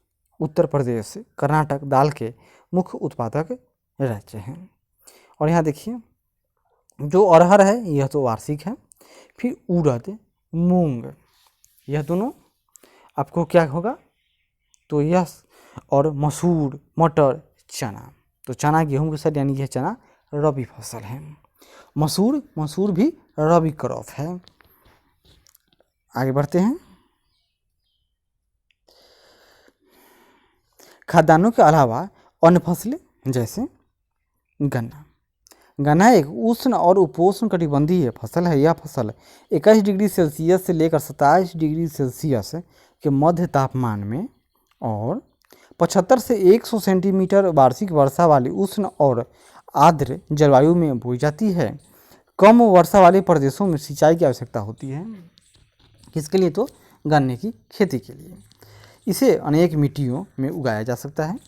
उत्तर प्रदेश, कर्नाटक दाल के मुख्य उत्पादक राज्य हैं। और यहाँ देखिए जो अरहर है यह तो वार्षिक है, फिर उड़द, मूंग, यह दोनों आपको क्या होगा, तो यह, और मसूर, मटर, चना। तो चना गेहूं के साथ यानी यह चना रबी फसल है। मसूर भी रबी क्रॉप है। आगे बढ़ते हैं। खाद्यान्नों के अलावा अन्य फसलें जैसे गन्ना एक उष्ण और उपोष्ण कटिबंधीय फसल है। यह फसल 21 डिग्री सेल्सियस से लेकर 27 डिग्री सेल्सियस के मध्य तापमान में और 75 से 100 सेंटीमीटर वार्षिक वर्षा वाली उष्ण और आर्द्र जलवायु में बोई जाती है। कम वर्षा वाले प्रदेशों में सिंचाई की आवश्यकता होती है। किसके लिए? तो गन्ने की खेती के लिए। इसे अनेक मिट्टियों में उगाया जा सकता है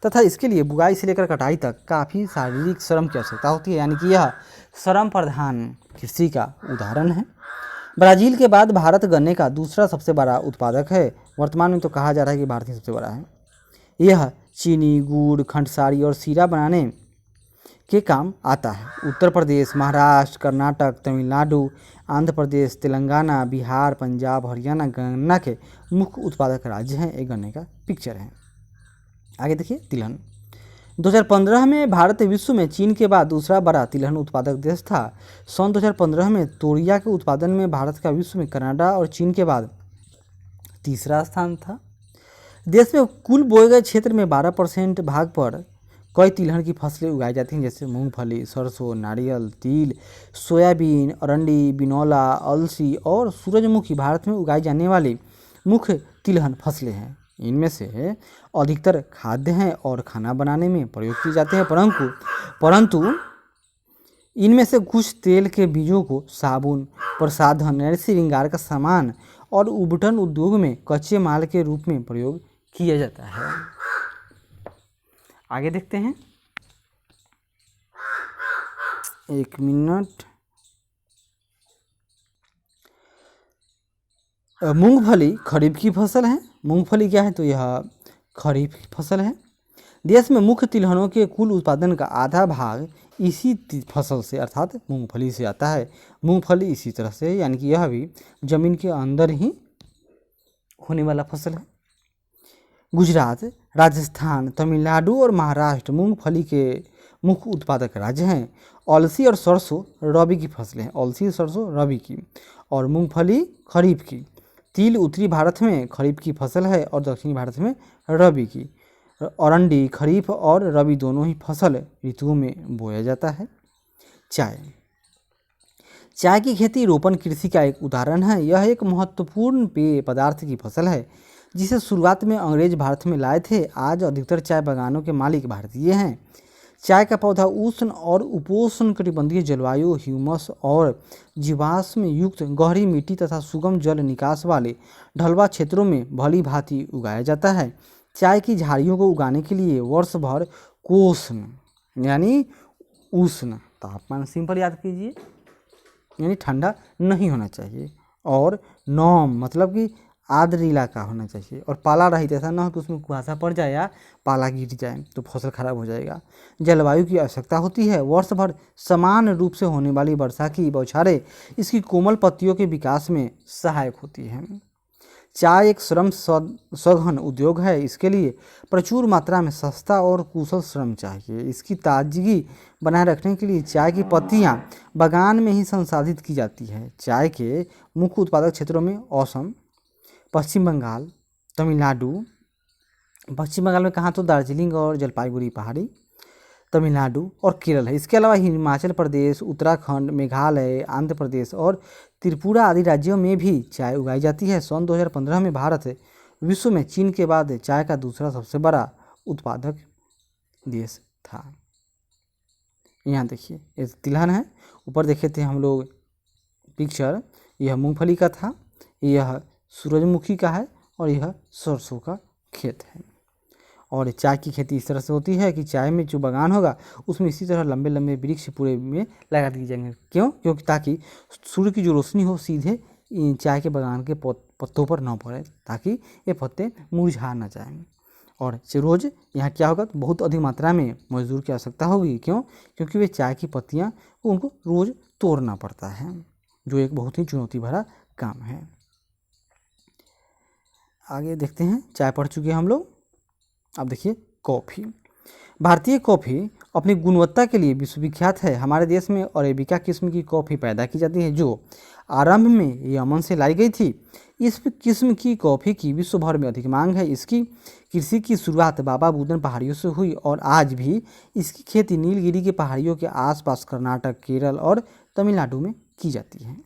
तथा इसके लिए बुआई से लेकर कटाई तक काफ़ी शारीरिक श्रम की आवश्यकता होती है, यानी कि यह श्रम प्रधान कृषि का उदाहरण है। ब्राज़ील के बाद भारत गन्ने का दूसरा सबसे बड़ा उत्पादक है। वर्तमान में तो कहा जा रहा है कि भारत ही सबसे बड़ा है। यह चीनी, गुड़, खंडसारी और शीरा बनाने के काम आता है। उत्तर प्रदेश, महाराष्ट्र, कर्नाटक, तमिलनाडु, आंध्र प्रदेश, तेलंगाना, बिहार, पंजाब, हरियाणा गन्ना के मुख्य उत्पादक राज्य हैं। एक गन्ने का पिक्चर है। आगे देखिए तिलहन। 2015 में भारत विश्व में चीन के बाद दूसरा बड़ा तिलहन उत्पादक देश था। सन 2015 में तोरिया के उत्पादन में भारत का विश्व में कनाडा और चीन के बाद तीसरा स्थान था। देश में कुल बोए गए क्षेत्र में 12% भाग पर कई तिलहन की फसलें उगाई जाती हैं, जैसे मूंगफली, सरसों, नारियल, तिल, सोयाबीन, अरंडी, बिनौला, अलसी और सूरजमुखी भारत में उगाई जाने वाली मुख्य तिलहन फसलें हैं। इनमें से अधिकतर खाद्य हैं और खाना बनाने में प्रयोग किए जाते हैं, परंतु इनमें से कुछ तेल के बीजों को साबुन, प्रसाधन यानी श्रृंगार का सामान और उबटन उद्योग में कच्चे माल के रूप में प्रयोग किया जाता है। आगे देखते हैं। एक मिनट। मूंगफली खरीफ की फसल है। मूंगफली क्या है? तो यह खरीफ की फसल है। देश में मुख्य तिलहनों के कुल उत्पादन का आधा भाग इसी फसल से अर्थात मूंगफली से आता है। मूंगफली इसी तरह से, यानी कि यह भी जमीन के अंदर ही होने वाला फसल है। गुजरात, राजस्थान, तमिलनाडु और महाराष्ट्र मूंगफली के मुख्य उत्पादक राज्य हैं। अलसी और सरसों रबी की फसलें हैं। अलसी, सरसों रबी की और मूंगफली खरीफ की। तिल उत्तरी भारत में खरीफ की फसल है और दक्षिणी भारत में रबी की। अरंडी खरीफ और रबी दोनों ही फसल ऋतुओं में बोया जाता है। चाय की खेती रोपण कृषि का एक उदाहरण है। यह एक महत्वपूर्ण पेय पदार्थ की फसल है जिसे शुरुआत में अंग्रेज भारत में लाए थे। आज अधिकतर चाय बागानों के मालिक भारतीय हैं। चाय का पौधा उष्ण और उपोष्ण कटिबंधीय जलवायु, ह्यूमस और जीवाश्म युक्त गहरी मिट्टी तथा सुगम जल निकास वाले ढलवा क्षेत्रों में भली भांति उगाया जाता है। चाय की झाड़ियों को उगाने के लिए वर्ष भर कोष्ण यानी उष्ण तापमान, सिंपल याद कीजिए, यानी ठंडा नहीं होना चाहिए, और नॉम मतलब कि आर्द्र इलाका होना चाहिए, और पाला रहित, ऐसा ना हो कि उसमें कुहासा पड़ जाए या पाला गिर जाए तो फसल खराब हो जाएगा। जलवायु की आवश्यकता होती है। वर्ष भर समान रूप से होने वाली वर्षा की बौछारें इसकी कोमल पत्तियों के विकास में सहायक होती हैं। चाय एक श्रम सघन उद्योग है। इसके लिए प्रचुर मात्रा में सस्ता और कुशल श्रम चाहिए। इसकी ताजगी बनाए रखने के लिए चाय की पत्तियां बागान में ही संसाधित की जाती है। चाय के मुख्य उत्पादक क्षेत्रों में असम, पश्चिम बंगाल, तमिलनाडु, पश्चिम बंगाल में कहाँ तो दार्जिलिंग और जलपाईगुड़ी पहाड़ी, तमिलनाडु और केरल है। इसके अलावा हिमाचल प्रदेश, उत्तराखंड, मेघालय, आंध्र प्रदेश और त्रिपुरा आदि राज्यों में भी चाय उगाई जाती है। सन 2015 में भारत विश्व में चीन के बाद चाय का दूसरा सबसे बड़ा उत्पादक देश था। यहाँ देखिए ये तिलहन है, ऊपर देखे थे हम लोग पिक्चर, यह मूंगफली का था, यह सूरजमुखी का है और यह सरसों का खेत है। और चाय की खेती इस तरह से होती है कि चाय में जो बागान होगा उसमें इसी तरह लंबे लंबे वृक्ष पूरे में लगा दिए जाएंगे। क्यों? क्योंकि ताकि सूर्य की जो रोशनी हो सीधे चाय के बागान के पत्तों पर न पड़े, ताकि ये पत्ते मुरझा न जाएं। और रोज़ यहाँ क्या होगा, तो बहुत अधिक मात्रा में मजदूर की आवश्यकता होगी। क्यों? क्योंकि वे चाय की पत्तियाँ उनको रोज़ तोड़ना पड़ता है, जो एक बहुत ही चुनौती भरा काम है। आगे देखते हैं। चाय पढ़ चुके हम लोग। अब देखिए कॉफ़ी। भारतीय कॉफ़ी अपनी गुणवत्ता के लिए विश्वविख्यात है। हमारे देश में अरेबिका किस्म की कॉफ़ी पैदा की जाती है, जो आरंभ में यमन से लाई गई थी। इस किस्म की कॉफ़ी की विश्व भर में अधिक मांग है। इसकी कृषि की शुरुआत बाबा बुदन पहाड़ियों से हुई और आज भी इसकी खेती नीलगिरी के पहाड़ियों के आसपास कर्नाटक, केरल और तमिलनाडु में की जाती है।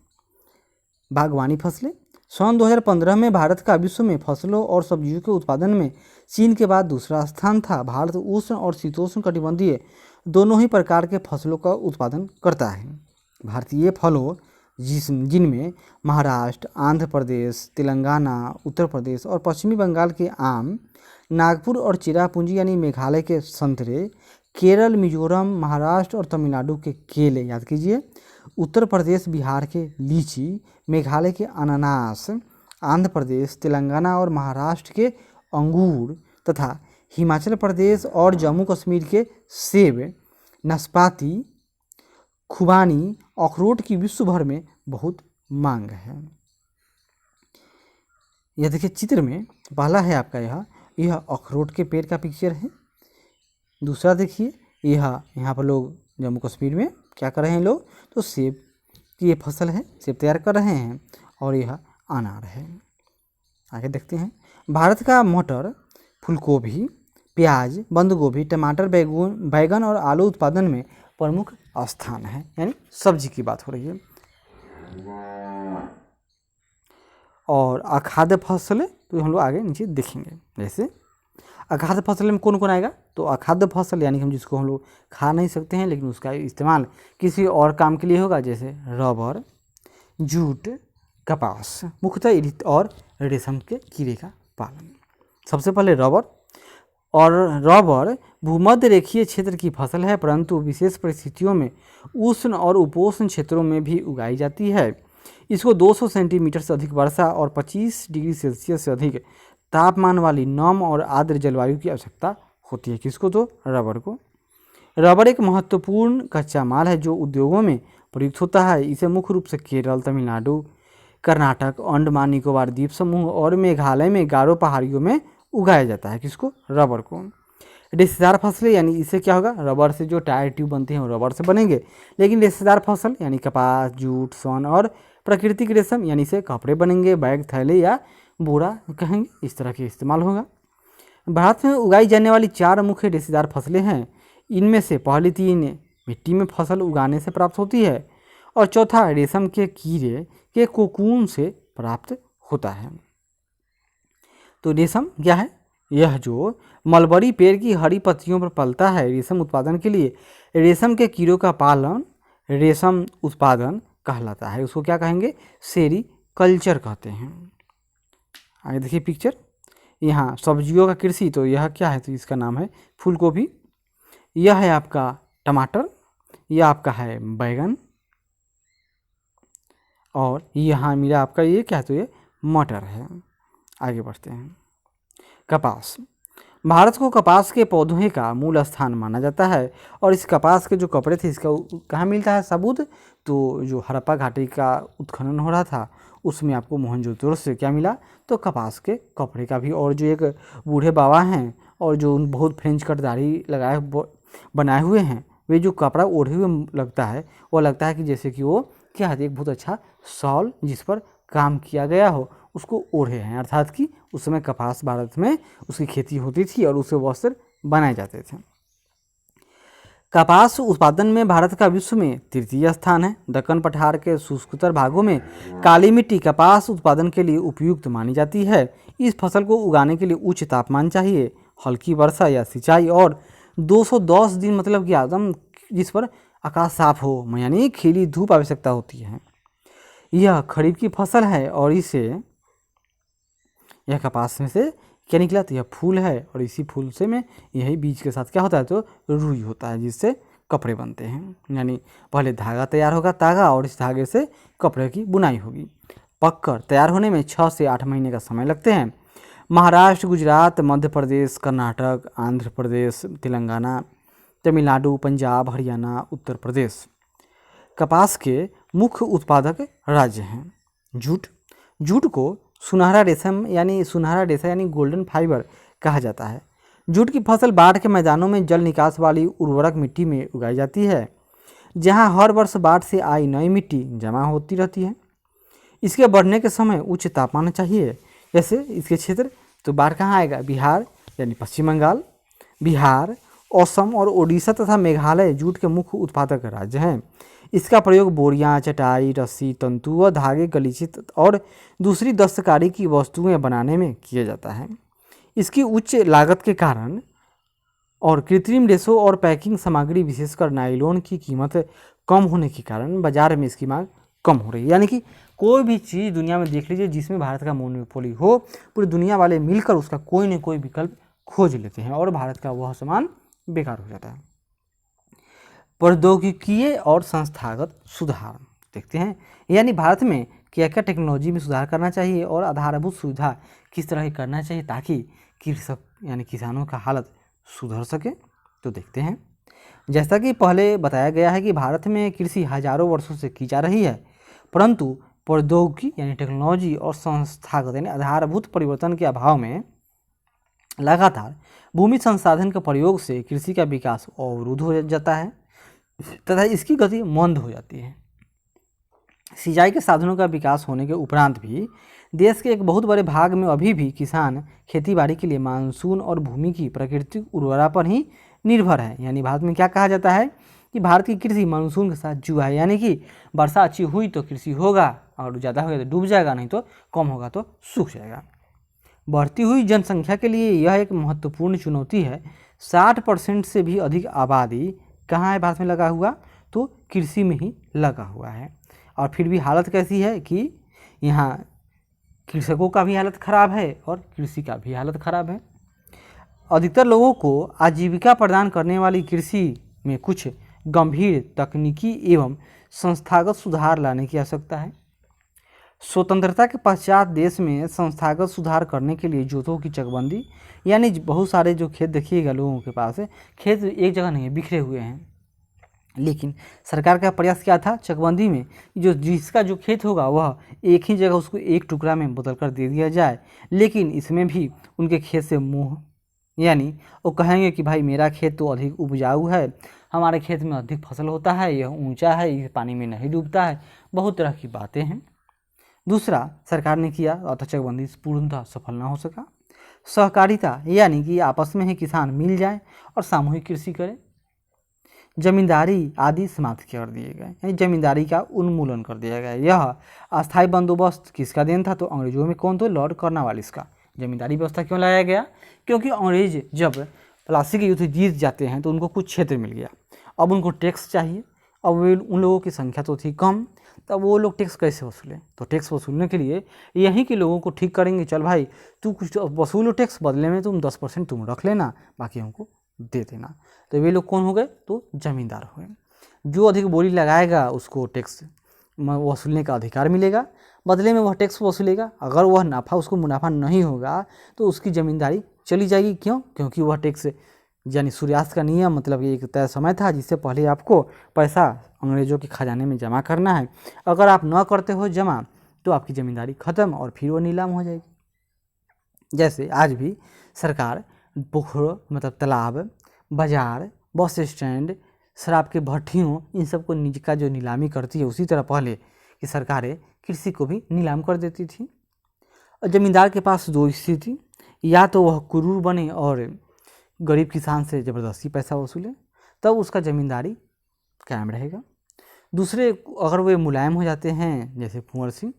बागवानी फसलें। सन 2015 में भारत का विश्व में फसलों और सब्जियों के उत्पादन में चीन के बाद दूसरा स्थान था। भारत उष्ण और शीतोष्ण कटिबंधीय दोनों ही प्रकार के फसलों का उत्पादन करता है। भारतीय फलों जिनमें महाराष्ट्र, आंध्र प्रदेश, तेलंगाना, उत्तर प्रदेश और पश्चिमी बंगाल के आम, नागपुर और चिरापुंजी यानी मेघालय के संतरे, केरल, मिजोरम, महाराष्ट्र और तमिलनाडु के केले, याद कीजिए, उत्तर प्रदेश बिहार के लीची, मेघालय के अनानास, आंध्र प्रदेश, तेलंगाना और महाराष्ट्र के अंगूर तथा हिमाचल प्रदेश और जम्मू कश्मीर के सेब, नाशपाती, खुबानी, अखरोट की विश्व भर में बहुत मांग है। यह देखिए चित्र में पहला है आपका यह अखरोट के पेड़ का पिक्चर है। दूसरा देखिए यहाँ पर लोग जम्मू कश्मीर में क्या कर रहे हैं लोग, तो सेब की ये फसल है, सेब तैयार कर रहे हैं और यह अनार है। आगे देखते हैं, भारत का मटर, फूलगोभी, प्याज, बंद गोभी, टमाटर, बैगन और आलू उत्पादन में प्रमुख स्थान है, यानी सब्जी की बात हो रही है। और अखाद्य फसलें तो हम लोग आगे नीचे देखेंगे। जैसे अखाद्य फसल में कौन कौन आएगा, तो अखाद्य फसल यानी हम जिसको हम लोग खा नहीं सकते हैं लेकिन उसका इस्तेमाल किसी और काम के लिए होगा, जैसे रबर, जूट, कपास, मुख्यतः और रेशम के कीड़े का पालन। सबसे पहले रबर, और रबर भूमध्य रेखीय क्षेत्र की फसल है, परंतु विशेष परिस्थितियों में उष्ण और उपोष्ण क्षेत्रों में भी उगाई जाती है। इसको 200 सेंटीमीटर से अधिक वर्षा और 25 डिग्री सेल्सियस से अधिक तापमान वाली नम और आर्द्र जलवायु की आवश्यकता होती है। किसको, तो रबर को। रबर एक महत्वपूर्ण कच्चा माल है जो उद्योगों में प्रयुक्त होता है। इसे मुख्य रूप से केरल, तमिलनाडु, कर्नाटक, अंडमान निकोबार द्वीप समूह और मेघालय में गारो पहाड़ियों में उगाया जाता है। किसको, रबर को। रेशेदार फसलें यानी इससे क्या होगा, रबर से जो टायर ट्यूब बनते हैं वो रबर से बनेंगे, लेकिन रेशेदार फसल यानी कपास, जूट, सन और प्राकृतिक रेशम यानी से कपड़े बनेंगे, बैग, थैले या बोरा कहेंगे, इस तरह के इस्तेमाल होगा। भारत में उगाई जाने वाली 4 मुख्य रेशेदार फसलें हैं। इनमें से पहली 3 मिट्टी में फसल उगाने से प्राप्त होती है और चौथा रेशम के कीड़े के कोकून से प्राप्त होता है। तो रेशम क्या है, यह जो मलबरी पेड़ की हरी पत्तियों पर पलता है। रेशम उत्पादन के लिए रेशम के कीड़ों का पालन रेशम उत्पादन कहलाता है। उसको क्या कहेंगे, सेरीकल्चर कहते हैं। आगे देखिए पिक्चर, यहाँ सब्जियों का कृषि, तो यह क्या है, तो इसका नाम है फूलगोभी, यह है आपका टमाटर, यह आपका है बैगन, और यहाँ मेरा आपका ये क्या है, तो ये मटर है। आगे बढ़ते हैं, कपास। भारत को कपास के पौधों का मूल स्थान माना जाता है और इस कपास के जो कपड़े थे इसका कहाँ मिलता है सबूत, तो जो हड़प्पा घाटी का उत्खनन हो रहा था उसमें आपको मोहनजोदड़ो से क्या मिला, तो कपास के कपड़े का भी। और जो एक बूढ़े बाबा हैं और जो बहुत फ्रेंच कट दाढ़ी लगाए बनाए हुए हैं, वे जो कपड़ा ओढ़े हुए लगता है वो लगता है कि जैसे कि वो क्या है, एक बहुत अच्छा शॉल जिस पर काम किया गया हो उसको ओढ़े हैं, अर्थात कि उस समय कपास भारत में उसकी खेती होती थी और उससे वस्त्र बनाए जाते थे। कपास उत्पादन में भारत का विश्व में तृतीय स्थान है। दक्कन पठार के शुष्कतर भागों में काली मिट्टी कपास उत्पादन के लिए उपयुक्त मानी जाती है। इस फसल को उगाने के लिए उच्च तापमान चाहिए, हल्की वर्षा या सिंचाई और 210 दिन मतलब कि आदम जिस पर आकाश साफ हो, यानी खिली धूप आवश्यकता होती है। यह खरीफ की फसल है और इसे यह कपास में से क्या निकला, तो यह फूल है और इसी फूल से में यही बीज के साथ क्या होता है, तो रुई होता है जिससे कपड़े बनते हैं। यानी पहले धागा तैयार होगा, तागा, और इस धागे से कपड़े की बुनाई होगी। पककर तैयार होने में 6 से 8 महीने का समय लगते हैं। महाराष्ट्र, गुजरात, मध्य प्रदेश, कर्नाटक, आंध्र प्रदेश, तेलंगाना, तमिलनाडु, पंजाब, हरियाणा, उत्तर प्रदेश कपास के मुख्य उत्पादक राज्य हैं। जूट, जूट को सुनहरा रेशा यानी गोल्डन फाइबर कहा जाता है। जूट की फसल बाढ़ के मैदानों में जल निकास वाली उर्वरक मिट्टी में उगाई जाती है, जहां हर वर्ष बाढ़ से आई नई मिट्टी जमा होती रहती है। इसके बढ़ने के समय उच्च तापमान चाहिए। जैसे इसके क्षेत्र, तो बाढ़ कहाँ आएगा, बिहार यानी पश्चिम बंगाल, बिहार, असम और ओडिशा तथा मेघालय जूट के मुख्य उत्पादक राज्य हैं। इसका प्रयोग बोरियां, चटाई, रस्सी, तंतु व धागे, गलीचे और दूसरी दस्तकारी की वस्तुएं बनाने में किया जाता है। इसकी उच्च लागत के कारण और कृत्रिम रेशों और पैकिंग सामग्री विशेषकर नायलॉन की कीमत कम होने के कारण बाजार में इसकी मांग कम हो रही है। यानी कि कोई भी चीज़ दुनिया में देख लीजिए जिसमें भारत का मोनोपोली हो, पूरी दुनिया वाले मिलकर उसका कोई न कोई विकल्प खोज लेते हैं और भारत का वह सामान बेकार हो जाता है। प्रौद्योगिकीय और संस्थागत सुधार देखते हैं, यानी भारत में क्या क्या टेक्नोलॉजी में सुधार करना चाहिए और आधारभूत सुविधा किस तरह की करना चाहिए ताकि कृषक यानी किसानों का हालत सुधर सके। तो देखते हैं, जैसा कि पहले बताया गया है कि भारत में कृषि हजारों वर्षों से की जा रही है, परंतु प्रौद्योगिकी यानी टेक्नोलॉजी और संस्थागत यानी आधारभूत परिवर्तन के अभाव में लगातार भूमि संसाधन के प्रयोग से कृषि का विकास अवरुद्ध हो जाता है तथा इसकी गति मंद हो जाती है। सिंचाई के साधनों का विकास होने के उपरांत भी देश के एक बहुत बड़े भाग में अभी भी किसान खेतीबाड़ी के लिए मानसून और भूमि की प्राकृतिक उर्वरा पर ही निर्भर है। यानी भारत में क्या कहा जाता है कि भारत की कृषि मानसून के साथ जुआ है, यानी कि वर्षा अच्छी हुई तो कृषि होगा और ज़्यादा होगा तो डूब जाएगा, नहीं तो कम होगा तो सूख जाएगा। बढ़ती हुई जनसंख्या के लिए यह एक महत्वपूर्ण चुनौती है। 60% से भी अधिक आबादी कहाँ है भारत में लगा हुआ, तो कृषि में ही लगा हुआ है। और फिर भी हालत कैसी है कि यहाँ कृषकों का भी हालत ख़राब है और कृषि का भी हालत ख़राब है। अधिकतर लोगों को आजीविका प्रदान करने वाली कृषि में कुछ गंभीर तकनीकी एवं संस्थागत सुधार लाने की आवश्यकता है। स्वतंत्रता के पश्चात देश में संस्थागत सुधार करने के लिए जोतों की चकबंदी, यानी बहुत सारे जो खेत देखिएगा लोगों के पास है, खेत एक जगह नहीं है, बिखरे हुए हैं। लेकिन सरकार का प्रयास क्या था, चकबंदी में जो जिसका जो खेत होगा वह एक ही जगह उसको एक टुकड़ा में बदल कर दे दिया जाए। लेकिन इसमें भी उनके खेत से मोह, यानी वो कहेंगे कि भाई मेरा खेत तो अधिक उपजाऊ है, हमारे खेत में अधिक फसल होता है, यह ऊंचा है, यह पानी में नहीं डूबता है, बहुत तरह की बातें हैं। दूसरा सरकार ने किया अतः चकबंदी पूर्णतः सफल ना हो सका। सहकारिता, यानी कि आपस में ही किसान मिल जाए और सामूहिक कृषि करें। जमींदारी आदि समाप्त कर दिए गए, यानी जमींदारी का उन्मूलन कर दिया गया। यह अस्थायी बंदोबस्त किसका देन था, तो अंग्रेजों में कौन, तो लॉर्ड कॉर्नवालिस का। जमींदारी व्यवस्था क्यों लाया गया, क्योंकि अंग्रेज जब प्लासी के युद्ध जीत जाते हैं तो उनको कुछ क्षेत्र मिल गया, अब उनको टैक्स चाहिए। अब वे उन लोगों की संख्या तो थी कम, तब वो लोग टैक्स कैसे वसूलें, तो टैक्स वसूलने के लिए यहीं के लोगों को ठीक करेंगे, चल भाई तू कुछ वसूलो टैक्स, बदले में तुम 10% तुम रख लेना, बाकी हमको दे देना। तो वे लोग कौन हो गए, तो जमींदार हुए। जो अधिक बोली लगाएगा उसको टैक्स वसूलने का अधिकार मिलेगा, बदले में वह टैक्स वसूलेगा। अगर वह नाफा उसको मुनाफा नहीं होगा तो उसकी ज़मींदारी चली जाएगी। क्यों, क्योंकि वह टैक्स यानी सूर्यास्त का नियम, मतलब एक तय समय था जिससे पहले आपको पैसा अंग्रेजों के खजाने में जमा करना है। अगर आप न करते हो जमा तो आपकी ज़मींदारी खत्म और फिर वो नीलाम हो जाएगी। जैसे आज भी सरकार पोखरों, मतलब तालाब, बाजार, बस स्टैंड, शराब के भट्टियों, इन सब को निज का जो नीलामी करती है, उसी तरह पहले की सरकारें कृषि को भी नीलाम कर देती थी। और जमींदार के पास दो स्थिति, या तो वह क्रूर बने और गरीब किसान से ज़बरदस्ती पैसा वसूले, तब उसका ज़मींदारी कायम रहेगा। दूसरे, अगर वे मुलायम हो जाते हैं जैसे कुंवर सिंह,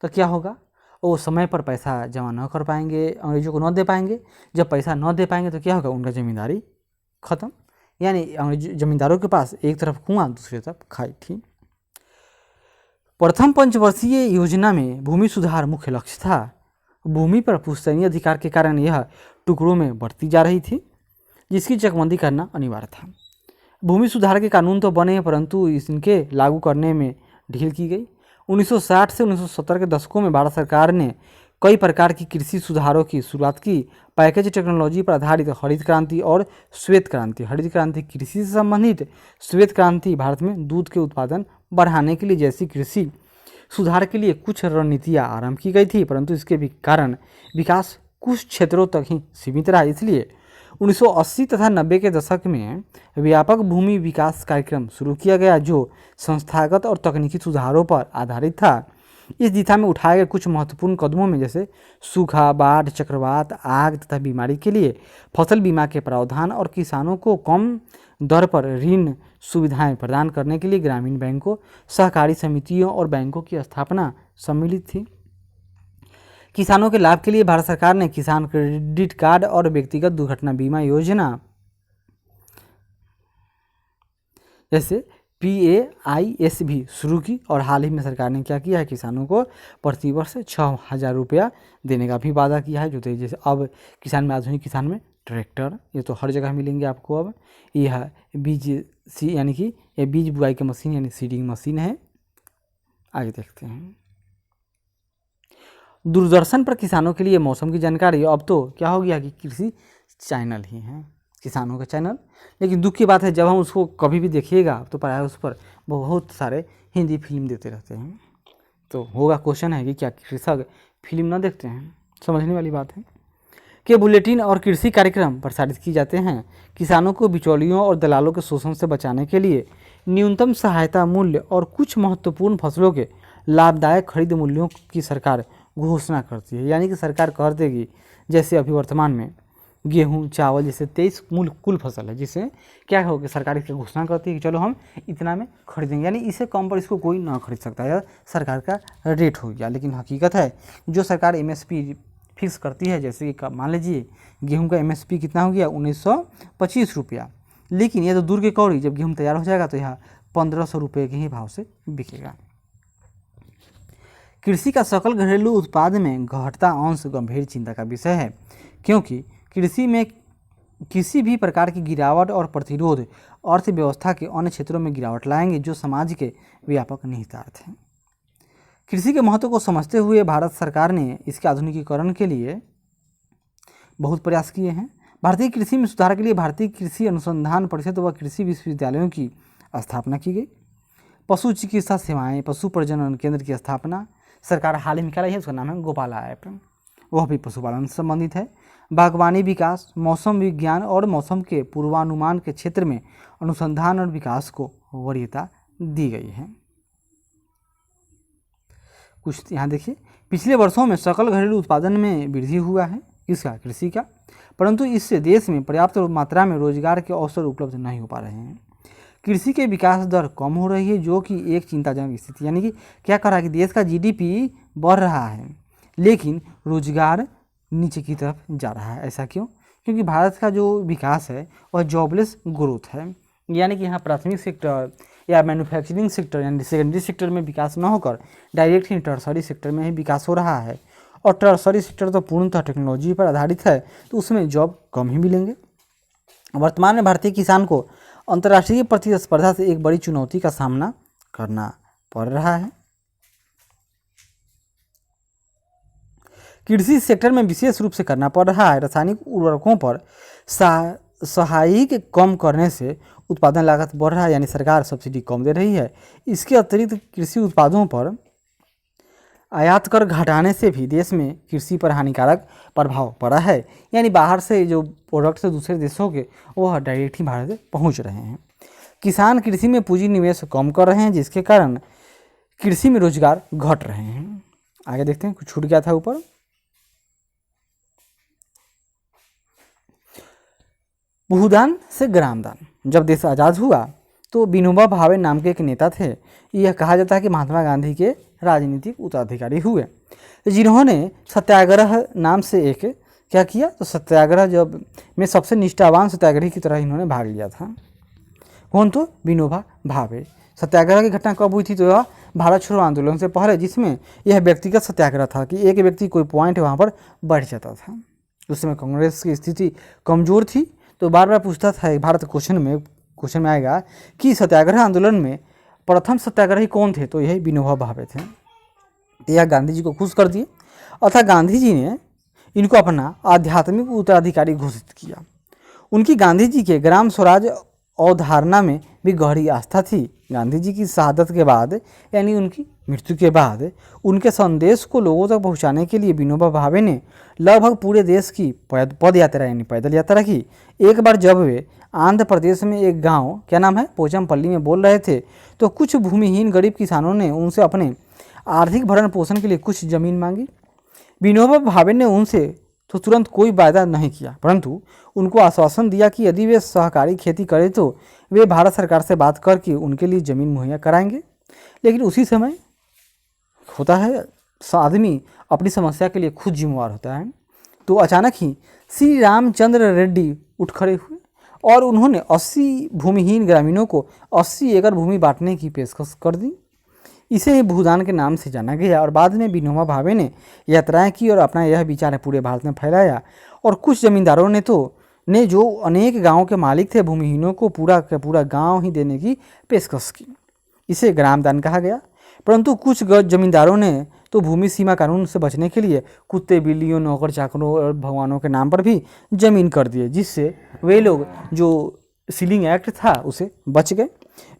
तो क्या होगा, वो समय पर पैसा जमा न कर पाएंगे, अंग्रेजों को न दे पाएंगे। जब पैसा न दे पाएंगे तो क्या होगा, उनका ज़मींदारी खत्म। यानी अंग्रेज जमींदारों के पास एक तरफ कुआं, दूसरी तरफ खाई थी। प्रथम पंचवर्षीय योजना में भूमि सुधार मुख्य लक्ष्य था। भूमि पर पुश्तैनी अधिकार के कारण यह टुकड़ों में बढ़ती जा रही थी, जिसकी चकबंदी करना अनिवार्य था। भूमि सुधार के कानून तो बने परंतु इनके लागू करने में ढील की गई। 1960 से 1970 के दशकों में भारत सरकार ने कई प्रकार की कृषि सुधारों की शुरुआत की। पैकेज टेक्नोलॉजी पर आधारित हरित क्रांति और श्वेत क्रांति। हरित क्रांति कृषि से संबंधित, श्वेत क्रांति भारत में दूध के उत्पादन बढ़ाने के लिए जैसी कृषि सुधार के लिए कुछ रणनीतियाँ आरंभ की गई थी, परंतु इसके भी कारण विकास कुछ क्षेत्रों तक ही सीमित रहा। इसलिए 1980 तथा 90 के दशक में व्यापक भूमि विकास कार्यक्रम शुरू किया गया, जो संस्थागत और तकनीकी सुधारों पर आधारित था। इस दिशा में उठाए गए कुछ महत्वपूर्ण कदमों में जैसे सूखा, बाढ़, चक्रवात, आग तथा बीमारी के लिए फसल बीमा के प्रावधान और किसानों को कम दर पर ऋण सुविधाएं प्रदान करने के लिए ग्रामीण बैंकों, सहकारी समितियों और बैंकों की स्थापना सम्मिलित थी। किसानों के लाभ के लिए भारत सरकार ने किसान क्रेडिट कार्ड और व्यक्तिगत दुर्घटना बीमा योजना जैसे PAIS भी शुरू की और हाल ही में सरकार ने क्या किया है, किसानों को प्रतिवर्ष 6,000 रुपया देने का भी वादा किया है। जो तो जैसे अब किसान में, आधुनिक किसान में ट्रैक्टर ये तो हर जगह मिलेंगे आपको। अब यह बीज यानी कि ये बीज बुआई की मशीन यानी सीडिंग मशीन है। आगे देखते हैं, दूरदर्शन पर किसानों के लिए मौसम की जानकारी। अब तो क्या हो गया कि कृषि चैनल ही है किसानों का चैनल। लेकिन दुख की बात है, जब हम उसको कभी भी देखिएगा तो प्रायः उस पर बहुत सारे हिंदी फिल्म देते रहते हैं। तो होगा क्वेश्चन है कि क्या कृषक फिल्म ना देखते हैं? समझने वाली बात है कि बुलेटिन और कृषि कार्यक्रम प्रसारित किए जाते हैं। किसानों को बिचौलियों और दलालों के शोषण से बचाने के लिए न्यूनतम सहायता मूल्य और कुछ महत्वपूर्ण फसलों के लाभदायक खरीद मूल्यों की सरकार घोषणा करती है। यानी कि सरकार कर देगी, जैसे अभी वर्तमान में गेहूं, चावल जैसे 23 मूल कुल फसल है, जिसे क्या होगी सरकार इसकी घोषणा करती है कि चलो हम इतना में खरीदेंगे, यानी इससे कम पर इसको कोई ना खरीद सकता है, सरकार का रेट हो गया। लेकिन हकीकत है जो सरकार MSP फिक्स करती है, जैसे कि मान लीजिए गेहूं का MSP कितना हो गया 1925 रुपया, लेकिन ये तो दूर की कौड़ी, जब गेहूं तैयार हो जाएगा तो यह 1500 रुपये के ही भाव से बिकेगा। कृषि का सकल घरेलू उत्पाद में घटता अंश गंभीर चिंता का विषय है, क्योंकि कृषि में किसी भी प्रकार की गिरावट और प्रतिरोध अर्थव्यवस्था के अन्य क्षेत्रों में गिरावट लाएंगे, जो समाज के व्यापक निहितार्थ हैं। कृषि के महत्व को समझते हुए भारत सरकार ने इसके आधुनिकीकरण के लिए बहुत प्रयास किए हैं। भारतीय कृषि में सुधार के लिए भारतीय कृषि अनुसंधान परिषद व कृषि विश्वविद्यालयों की स्थापना की गई। पशु चिकित्सा सेवाएं, पशु प्रजनन केंद्र की स्थापना सरकार हाल ही में निकाला है, उसका नाम है गोपाला ऐप, वह भी पशुपालन से संबंधित है। बागवानी विकास, मौसम विज्ञान और मौसम के पूर्वानुमान के क्षेत्र में अनुसंधान और विकास को वरीयता दी गई है। कुछ यहाँ देखिए, पिछले वर्षों में सकल घरेलू उत्पादन में वृद्धि हुआ है, किसका? कृषि का, परंतु इससे देश में पर्याप्त मात्रा में रोजगार के अवसर उपलब्ध नहीं हो पा रहे हैं। कृषि के विकास दर कम हो रही है, जो कि एक चिंताजनक स्थिति, यानी कि क्या कर रहा है कि देश का GDP बढ़ रहा है लेकिन रोजगार नीचे की तरफ जा रहा है। ऐसा क्यों? क्योंकि भारत का जो विकास है वह जॉबलेस ग्रोथ है, यानी कि यहाँ प्राथमिक सेक्टर या मैन्युफैक्चरिंग सेक्टर यानी सेकेंडरी सेक्टर में विकास न होकर डायरेक्ट ही टर्सरी सेक्टर में ही विकास हो रहा है। और टर्सरी सेक्टर तो पूर्णतः टेक्नोलॉजी पर आधारित है, तो उसमें जॉब कम ही मिलेंगे। वर्तमान में भारतीय किसान को अंतर्राष्ट्रीय प्रतिस्पर्धा से एक बड़ी चुनौती का सामना करना पड़ रहा है। कृषि सेक्टर में विशेष रूप से करना पड़ रहा है। रासायनिक उर्वरकों पर सहायक कम करने से उत्पादन लागत बढ़ रहा है, यानी सरकार सब्सिडी कम दे रही है। इसके अतिरिक्त कृषि उत्पादों पर आयात कर घटाने से भी देश में कृषि पर हानिकारक प्रभाव पड़ा है, यानी बाहर से जो प्रोडक्ट्स दूसरे देशों के वह डायरेक्ट ही भारत पहुंच रहे हैं। किसान कृषि में पूंजी निवेश कम कर रहे हैं, जिसके कारण कृषि में रोजगार घट रहे हैं। आगे देखते हैं, कुछ छूट गया था ऊपर। भूदान से ग्रामदान। जब देश आज़ाद हुआ तो विनोबा भावे नाम के एक नेता थे। यह कहा जाता है कि महात्मा गांधी के राजनीतिक उत्तराधिकारी हुए, जिन्होंने सत्याग्रह नाम से एक क्या किया, तो सत्याग्रह जब में सबसे निष्ठावान सत्याग्रही की तरह इन्होंने भाग लिया था। कौन? तो विनोबा भावे। सत्याग्रह की घटना कब हुई थी? तो यह भारत छोड़ो आंदोलन से पहले, जिसमें यह व्यक्तिगत सत्याग्रह था कि एक व्यक्ति कोई पॉइंट वहाँ पर बढ़ जाता था। उस समय कांग्रेस की स्थिति कमज़ोर थी, तो बार बार पूछता था भारत क्वेश्चन में आएगा कि सत्याग्रह आंदोलन में प्रथम सत्याग्रही कौन थे? तो यही विनोबा भावे थे। यह गांधी जी को खुश कर दिए, अतः गांधी जी ने इनको अपना आध्यात्मिक उत्तराधिकारी घोषित किया। उनकी गांधी जी के ग्राम स्वराज अवधारणा में भी गहरी आस्था थी। गांधी जी की शहादत के बाद, यानी उनकी मृत्यु के बाद, उनके संदेश को लोगों तक पहुंचाने के लिए विनोबा भावे ने लगभग पूरे देश की पद यात्रा यानी पैदल यात्रा की। एक बार जब वे आंध्र प्रदेश में एक गांव, क्या नाम है, पोचमपल्ली में बोल रहे थे, तो कुछ भूमिहीन गरीब किसानों ने उनसे अपने आर्थिक भरण पोषण के लिए कुछ जमीन मांगी। विनोबा भावे ने उनसे तो तुरंत कोई वायदा नहीं किया, परंतु उनको आश्वासन दिया कि यदि वे सहकारी खेती करें तो वे भारत सरकार से बात करके उनके लिए ज़मीन मुहैया कराएंगे। लेकिन उसी समय होता है आदमी अपनी समस्या के लिए खुद जिम्मेवार होता है। तो अचानक ही श्री रामचंद्र रेड्डी उठ खड़े हुए और उन्होंने 80 भूमिहीन ग्रामीणों को 80 एकड़ भूमि बांटने की पेशकश कर दी। इसे ही भूदान के नाम से जाना गया और बाद में विनोबा भावे ने यात्राएं की और अपना यह विचार पूरे भारत में फैलाया। और कुछ जमींदारों ने जो अनेक गांवों के मालिक थे, भूमिहीनों को पूरा का पूरा गांव ही देने की पेशकश की। इसे ग्रामदान कहा गया। परंतु कुछ जमींदारों ने तो भूमि सीमा कानून से बचने के लिए कुत्ते, बिल्लियों, नौकर चाकरों और भगवानों के नाम पर भी जमीन कर दिए, जिससे वे लोग जो सीलिंग एक्ट था उसे बच गए।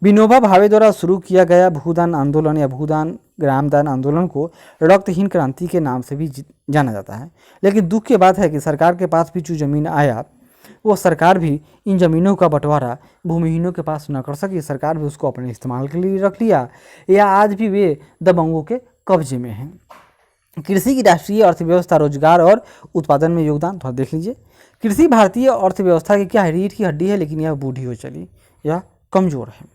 विनोबा भावे द्वारा शुरू किया गया भूदान आंदोलन या भूदान ग्रामदान आंदोलन को रक्तहीन क्रांति के नाम से भी जाना जाता है। लेकिन दुख की बात है कि सरकार के पास भी जो जमीन आया, वो सरकार भी इन जमीनों का बंटवारा भूमिहीनों के पास न कर सकी। सरकार भी उसको अपने इस्तेमाल के लिए रख लिया, या आज भी वे दबंगों के कब्जे में हैं। कृषि की राष्ट्रीय अर्थव्यवस्था, रोजगार और उत्पादन में योगदान थोड़ा देख लीजिए। कृषि भारतीय अर्थव्यवस्था की क्या है, रीढ़ की हड्डी है, लेकिन यह बूढ़ी हो चली या कमज़ोर है।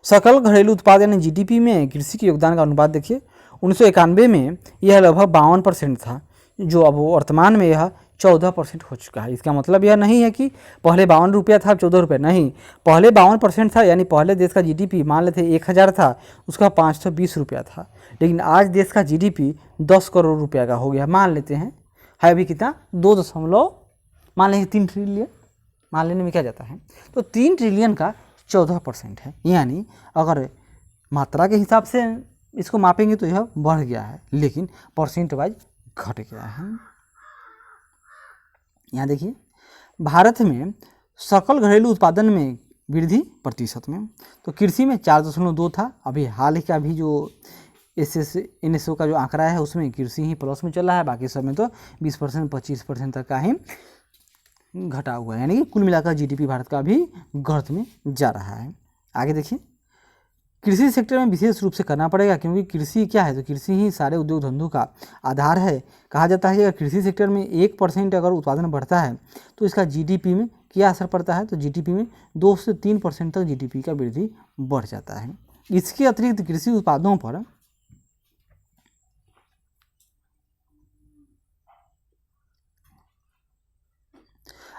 सकल घरेलू उत्पाद यानी जीडीपी में कृषि के योगदान का अनुपात देखिए। 1991 में यह लगभग 52% था, जो अब वर्तमान में यह 14% हो चुका है। इसका मतलब यह नहीं है कि पहले 52 रुपया था, 14 रुपये नहीं, पहले 52% था। यानी पहले देश का जीडीपी मान लेते 1000 था, उसका 520 रुपया था। लेकिन आज देश का जीडीपी 10 करोड़ रुपया का हो गया, मान लेते हैं। है अभी कितना, 2 दशमलव मान लेंगे 3 ट्रिलियन, मान लेने में क्या जाता है, तो 3 ट्रिलियन का 14% है। यानी अगर मात्रा के हिसाब से इसको मापेंगे तो यह बढ़ गया है, लेकिन परसेंट वाइज घट गया है। यहाँ देखिए, भारत में सकल घरेलू उत्पादन में वृद्धि प्रतिशत में, तो कृषि में 4.2 था। अभी हाल ही का भी जो NSO का जो आंकड़ा है उसमें कृषि ही प्लस में चल रहा है, बाकी सब में तो 20% 25% तक का ही घटा हुआ है। यानी कि कुल मिलाकर जीडीपी भारत का भी गर्त में जा रहा है। आगे देखिए, कृषि सेक्टर में विशेष रूप से करना पड़ेगा, क्योंकि कृषि क्या है, तो कृषि ही सारे उद्योग धंधों का आधार है। कहा जाता है कि अगर कृषि सेक्टर में 1% अगर उत्पादन बढ़ता है तो इसका जीडीपी में क्या असर पड़ता है, तो जीडीपी में 2 से 3% तक जीडीपी का वृद्धि बढ़ जाता है। इसके अतिरिक्त कृषि उत्पादों पर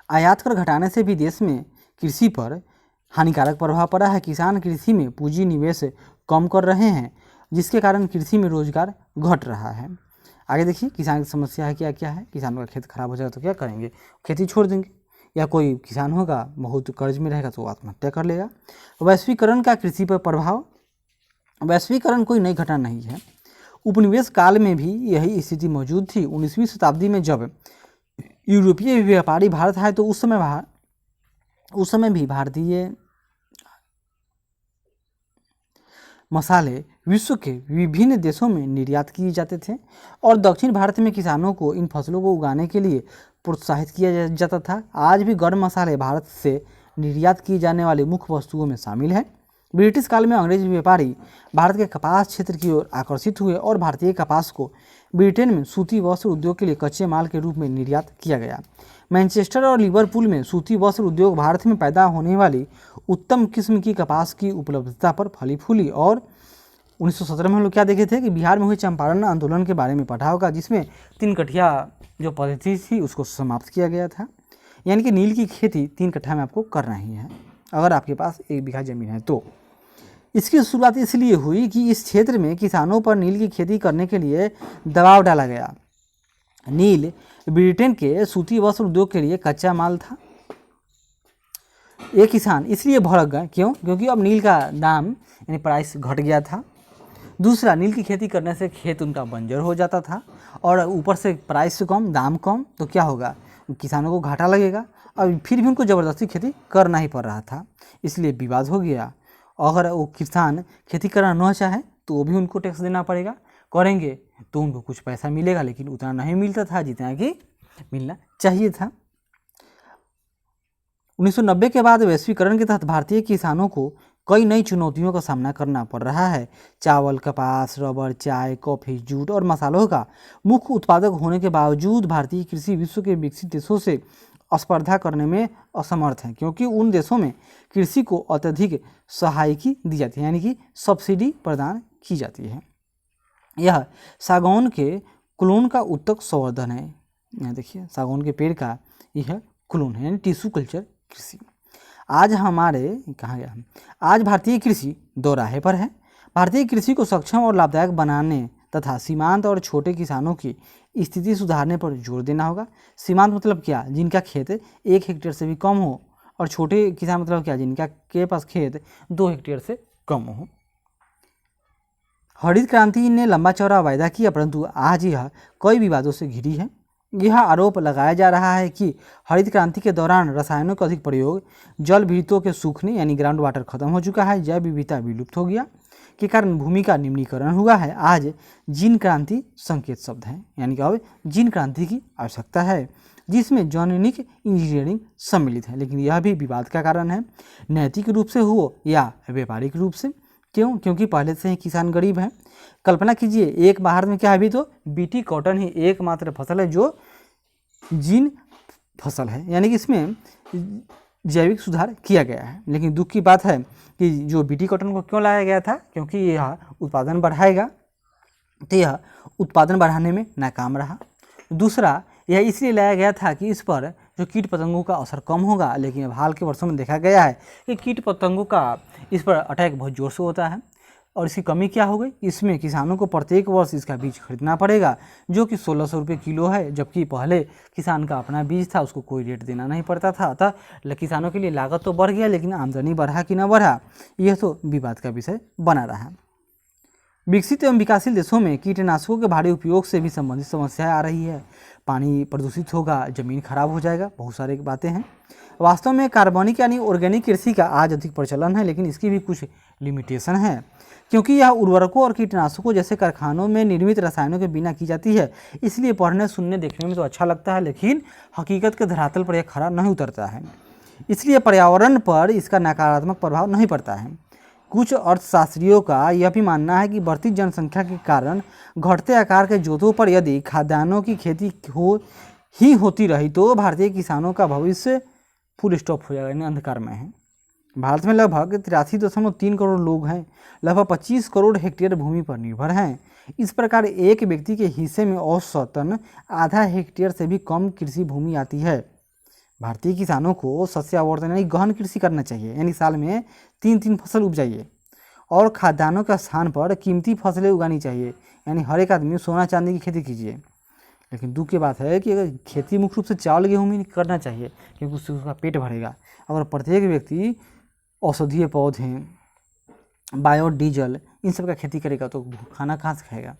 आयात कर घटाने से भी देश में कृषि पर हानिकारक प्रभाव पड़ा है। किसान कृषि में पूंजी निवेश कम कर रहे हैं, जिसके कारण कृषि में रोजगार घट रहा है। आगे देखिए, किसान की समस्या है क्या क्या है। किसानों का खेत खराब हो जाएगा तो क्या करेंगे, खेती छोड़ देंगे, या कोई किसान होगा बहुत कर्ज में रहेगा तो आत्महत्या कर लेगा। वैश्वीकरण का कृषि पर प्रभाव, वैश्वीकरण कोई नई घटना नहीं है। उपनिवेश काल में भी यही स्थिति मौजूद थी। 19वीं शताब्दी में जब यूरोपीय व्यापारी भारत आए तो उस समय भी भारतीय मसाले विश्व के विभिन्न देशों में निर्यात किए जाते थे, और दक्षिण भारत में किसानों को इन फसलों को उगाने के लिए प्रोत्साहित किया जाता था। आज भी गरम मसाले भारत से निर्यात की जाने वाली मुख्य वस्तुओं में शामिल है। ब्रिटिश काल में अंग्रेज व्यापारी भारत के कपास क्षेत्र की ओर आकर्षित हुए और भारतीय कपास को ब्रिटेन में सूती वस्त्र उद्योग के लिए कच्चे माल के रूप में निर्यात किया गया। मैनचेस्टर और लिवरपूल में सूती वस्त्र उद्योग भारत में पैदा होने वाली उत्तम किस्म की कपास की उपलब्धता पर फली फूली। और 1917 में हम लोग क्या देखे थे कि बिहार में हुए चंपारण आंदोलन के बारे में पढ़ा होगा, जिसमें 3 कठिया जो पद्धति थी उसको समाप्त किया गया था। यानी कि नील की खेती 3 कट्ठा में आपको करना ही है, अगर आपके पास 1 बीघा जमीन है तो। इसकी शुरुआत इसलिए हुई कि इस क्षेत्र में किसानों पर नील की खेती करने के लिए दबाव डाला गया। नील ब्रिटेन के सूती वस्त्र उद्योग के लिए कच्चा माल था। ये किसान इसलिए भड़क गए, क्यों, क्योंकि अब नील का दाम यानी प्राइस घट गया था। दूसरा, नील की खेती करने से खेत उनका बंजर हो जाता था, और ऊपर से प्राइस कम, दाम कम, तो क्या होगा, किसानों को घाटा लगेगा। और फिर भी उनको ज़बरदस्ती खेती करना ही पड़ रहा था, इसलिए विवाद हो गया। अगर वो किसान खेती करना न चाहे तो वो भी उनको टैक्स देना पड़ेगा, करेंगे तो उनको कुछ पैसा मिलेगा, लेकिन उतना नहीं मिलता था जितना कि मिलना चाहिए था। 1990 के बाद वैश्वीकरण के तहत भारतीय किसानों को कई नई चुनौतियों का सामना करना पड़ रहा है। चावल, कपास, रबर, चाय, कॉफ़ी, जूट और मसालों का मुख्य उत्पादक होने के बावजूद भारतीय कृषि विश्व के विकसित देशों से स्पर्धा करने में असमर्थ है, क्योंकि उन देशों में कृषि को अत्यधिक सहायकी दी जाती है, यानी कि सब्सिडी प्रदान की जाती है। यह सागौन के क्लोन का उत्तक संवर्धन है। यहाँ देखिए, सागौन के पेड़ का यह क्लोन है, यानी टिश्यू कल्चर कृषि। आज हमारे कहाँ गया, आज भारतीय कृषि दो राह पर है। भारतीय कृषि को सक्षम और लाभदायक बनाने तथा सीमांत और छोटे किसानों की स्थिति सुधारने पर जोर देना होगा। सीमांत मतलब क्या, जिनका खेत 1 हेक्टेयर से भी कम हो, और छोटे किसान मतलब क्या, जिनका के पास खेत 2 हेक्टेयर से कम हो। हरित क्रांति ने लंबा चौड़ा वायदा किया, परंतु आज यह कई विवादों से घिरी है। यह आरोप लगाया जा रहा है कि हरित क्रांति के दौरान रसायनों का अधिक प्रयोग, जल भीतों के सूखने यानी ग्राउंड वाटर खत्म हो चुका है, जैव विविधता विलुप्त हो गया के कारण भूमि का निम्नीकरण हुआ है। आज जीन क्रांति संकेत शब्द है, यानी क्या, जीन क्रांति की आवश्यकता है, जिसमें जैनिक इंजीनियरिंग सम्मिलित है। लेकिन यह भी विवाद का कारण है, नैतिक रूप से हो या व्यापारिक रूप से। क्यों? क्योंकि पहले से ही किसान गरीब हैं। कल्पना कीजिए, एक भारत में क्या है, अभी तो बीटी कॉटन ही एकमात्र फसल है जो जीन फसल है, यानी कि इसमें जैविक सुधार किया गया है। लेकिन दुख की बात है कि जो बीटी कॉटन को क्यों लाया गया था, क्योंकि यह उत्पादन बढ़ाएगा, तो यह उत्पादन बढ़ाने में नाकाम रहा। दूसरा, यह इसलिए लाया गया था कि इस पर जो कीट पतंगों का असर कम होगा, लेकिन अब हाल के वर्षों में देखा गया है कि कीट पतंगों का इस पर अटैक बहुत ज़ोर से होता है। और इसकी कमी क्या हो गई, इसमें किसानों को प्रत्येक वर्ष इसका बीज खरीदना पड़ेगा, जो कि 1600 रुपये किलो है, जबकि पहले किसान का अपना बीज था, उसको कोई रेट देना नहीं पड़ता था। अतः किसानों के लिए लागत तो बढ़ गया, लेकिन आमदनी बढ़ा कि न बढ़ा, यह तो विवाद का विषय बना रहा। विकसित एवं विकासशील देशों में कीटनाशकों के भारी उपयोग से भी संबंधित समस्याएं आ रही है। पानी प्रदूषित होगा, जमीन खराब हो जाएगा, बहुत सारी बातें हैं। वास्तव में कार्बनिक यानी ऑर्गेनिक कृषि का आज अधिक प्रचलन है, लेकिन इसकी भी कुछ लिमिटेशन है, क्योंकि यह उर्वरकों और कीटनाशकों जैसे कारखानों में निर्मित रसायनों के बिना की जाती है। इसलिए पढ़ने सुनने देखने में तो अच्छा लगता है, लेकिन हकीकत के धरातल पर यह खरा नहीं उतरता है। इसलिए पर्यावरण पर इसका नकारात्मक प्रभाव नहीं पड़ता है। कुछ अर्थशास्त्रियों का यह भी मानना है कि बढ़ती जनसंख्या के कारण घटते आकार के जोतों पर यदि खाद्यान्नों की खेती होती रही तो भारतीय किसानों का भविष्य फुल स्टॉप हो जाएगा, यानी अंधकार में है। भारत में लगभग 83.3 करोड़ लोग हैं, लगभग 25 करोड़ हेक्टेयर भूमि पर निर्भर हैं। इस प्रकार एक व्यक्ति के हिस्से में औसतन आधा हेक्टेयर से भी कम कृषि भूमि आती है। भारतीय किसानों को सस्यावर्धन यानी गहन कृषि करना चाहिए, यानी साल में 3 फसल उपजाइए, और खाद्यान्नों के स्थान पर कीमती फसलें उगानी चाहिए, यानी हर एक आदमी सोना चांदी की खेती कीजिए। लेकिन दुख की बात है कि अगर खेती मुख्य रूप से चावल गेहूँ में करना चाहिए, क्योंकि उससे उसका पेट भरेगा। अगर प्रत्येक व्यक्ति औषधीय पौधे, बायोडीजल, इन सब का खेती करेगा तो खाना कहाँ से खाएगा।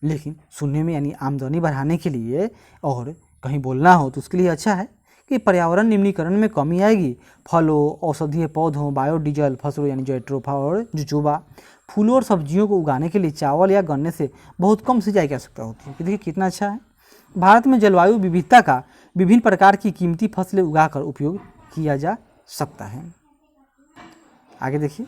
लेकिन सुनने में यानी आमदनी बढ़ाने के लिए और कहीं बोलना हो तो उसके लिए अच्छा है कि पर्यावरण निम्नीकरण में कमी आएगी। फलों, औषधीय पौधों, बायोडीजल, फसलों यानी जैट्रोफा और जुजुबा, फूलों और सब्जियों को उगाने के लिए चावल या गन्ने से बहुत कम सिंचाई की आवश्यकता होती है। देखिए कितना अच्छा है। भारत में जलवायु विविधता का विभिन्न प्रकार की कीमती फसलें उगाकर उपयोग किया जा सकता है। आगे देखिए,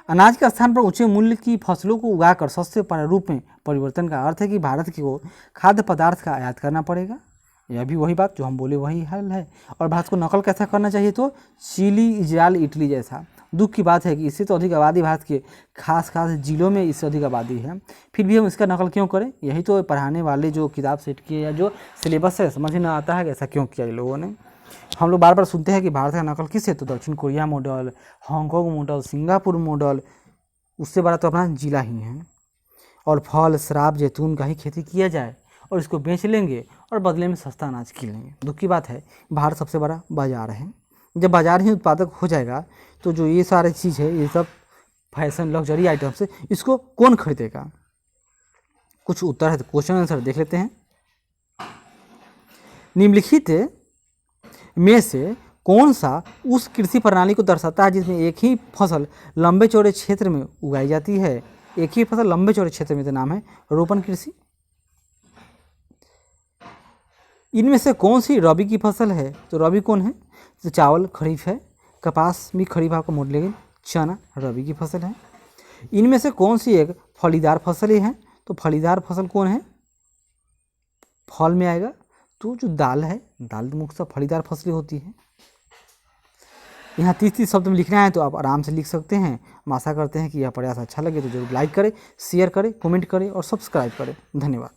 अनाज के स्थान पर ऊंचे मूल्य की फसलों को उगाकर सस्ते प्रारूप में परिवर्तन का अर्थ है कि भारत को खाद्य पदार्थ का आयात करना पड़ेगा। यह भी वही बात जो हम बोले वही हाल है। और भारत को नकल कैसा करना चाहिए, तो चिली, इजराइल, इटली जैसा। दुख की बात है कि इससे तो अधिक आबादी भारत के खास जिलों में इससे अधिक आबादी है, फिर भी हम इसका नकल क्यों करें। यही तो पढ़ाने वाले जो किताब सेट किए या जो सिलेबस है समझ में आता है कि ऐसा क्यों किया इन लोगों ने। हम लोग बार बार सुनते हैं कि भारत का नकल किससे, तो दक्षिण Korea model, Hong Kong model, Singapore model, उससे बड़ा तो अपना जिला ही है। और फल, शराब, जैतून का ही खेती किया जाए और इसको बेच लेंगे और बदले में सस्ता अनाज खिल लेंगे। दुख की बात है, भारत सबसे बड़ा बाजार है। जब बाजार ही उत्पादक हो जाएगा तो जो ये सारी चीज़ है, ये सब फैशन लग्जरी आइटम्स है, इसको कौन खरीदेगा। कुछ उत्तर है तो क्वेश्चन आंसर देख लेते हैं। निम्नलिखित में से कौन सा उस कृषि प्रणाली को दर्शाता है जिसमें एक ही फसल लंबे चौड़े क्षेत्र में उगाई जाती है। एक ही फसल लंबे चौड़े क्षेत्र में, तो नाम है रोपण कृषि। इनमें से कौन सी रबी की फसल है, तो रबी कौन है, तो चावल खरीफ है, कपास भी खरीफ आपको मोड़, लेकिन चना रबी की फसल है। इनमें से कौन सी एक फलीदार फसल है, तो फलीदार फसल कौन है, फल में आएगा, तो जो दाल है, दाल मुख्यतः फलीदार फसलें होती है। यहाँ 30 शब्द में लिखना है तो आप आराम से लिख सकते हैं। हम आशा करते हैं कि यह प्रयास अच्छा लगे तो जरूर लाइक करें, शेयर करें, कमेंट करें और सब्सक्राइब करें। धन्यवाद।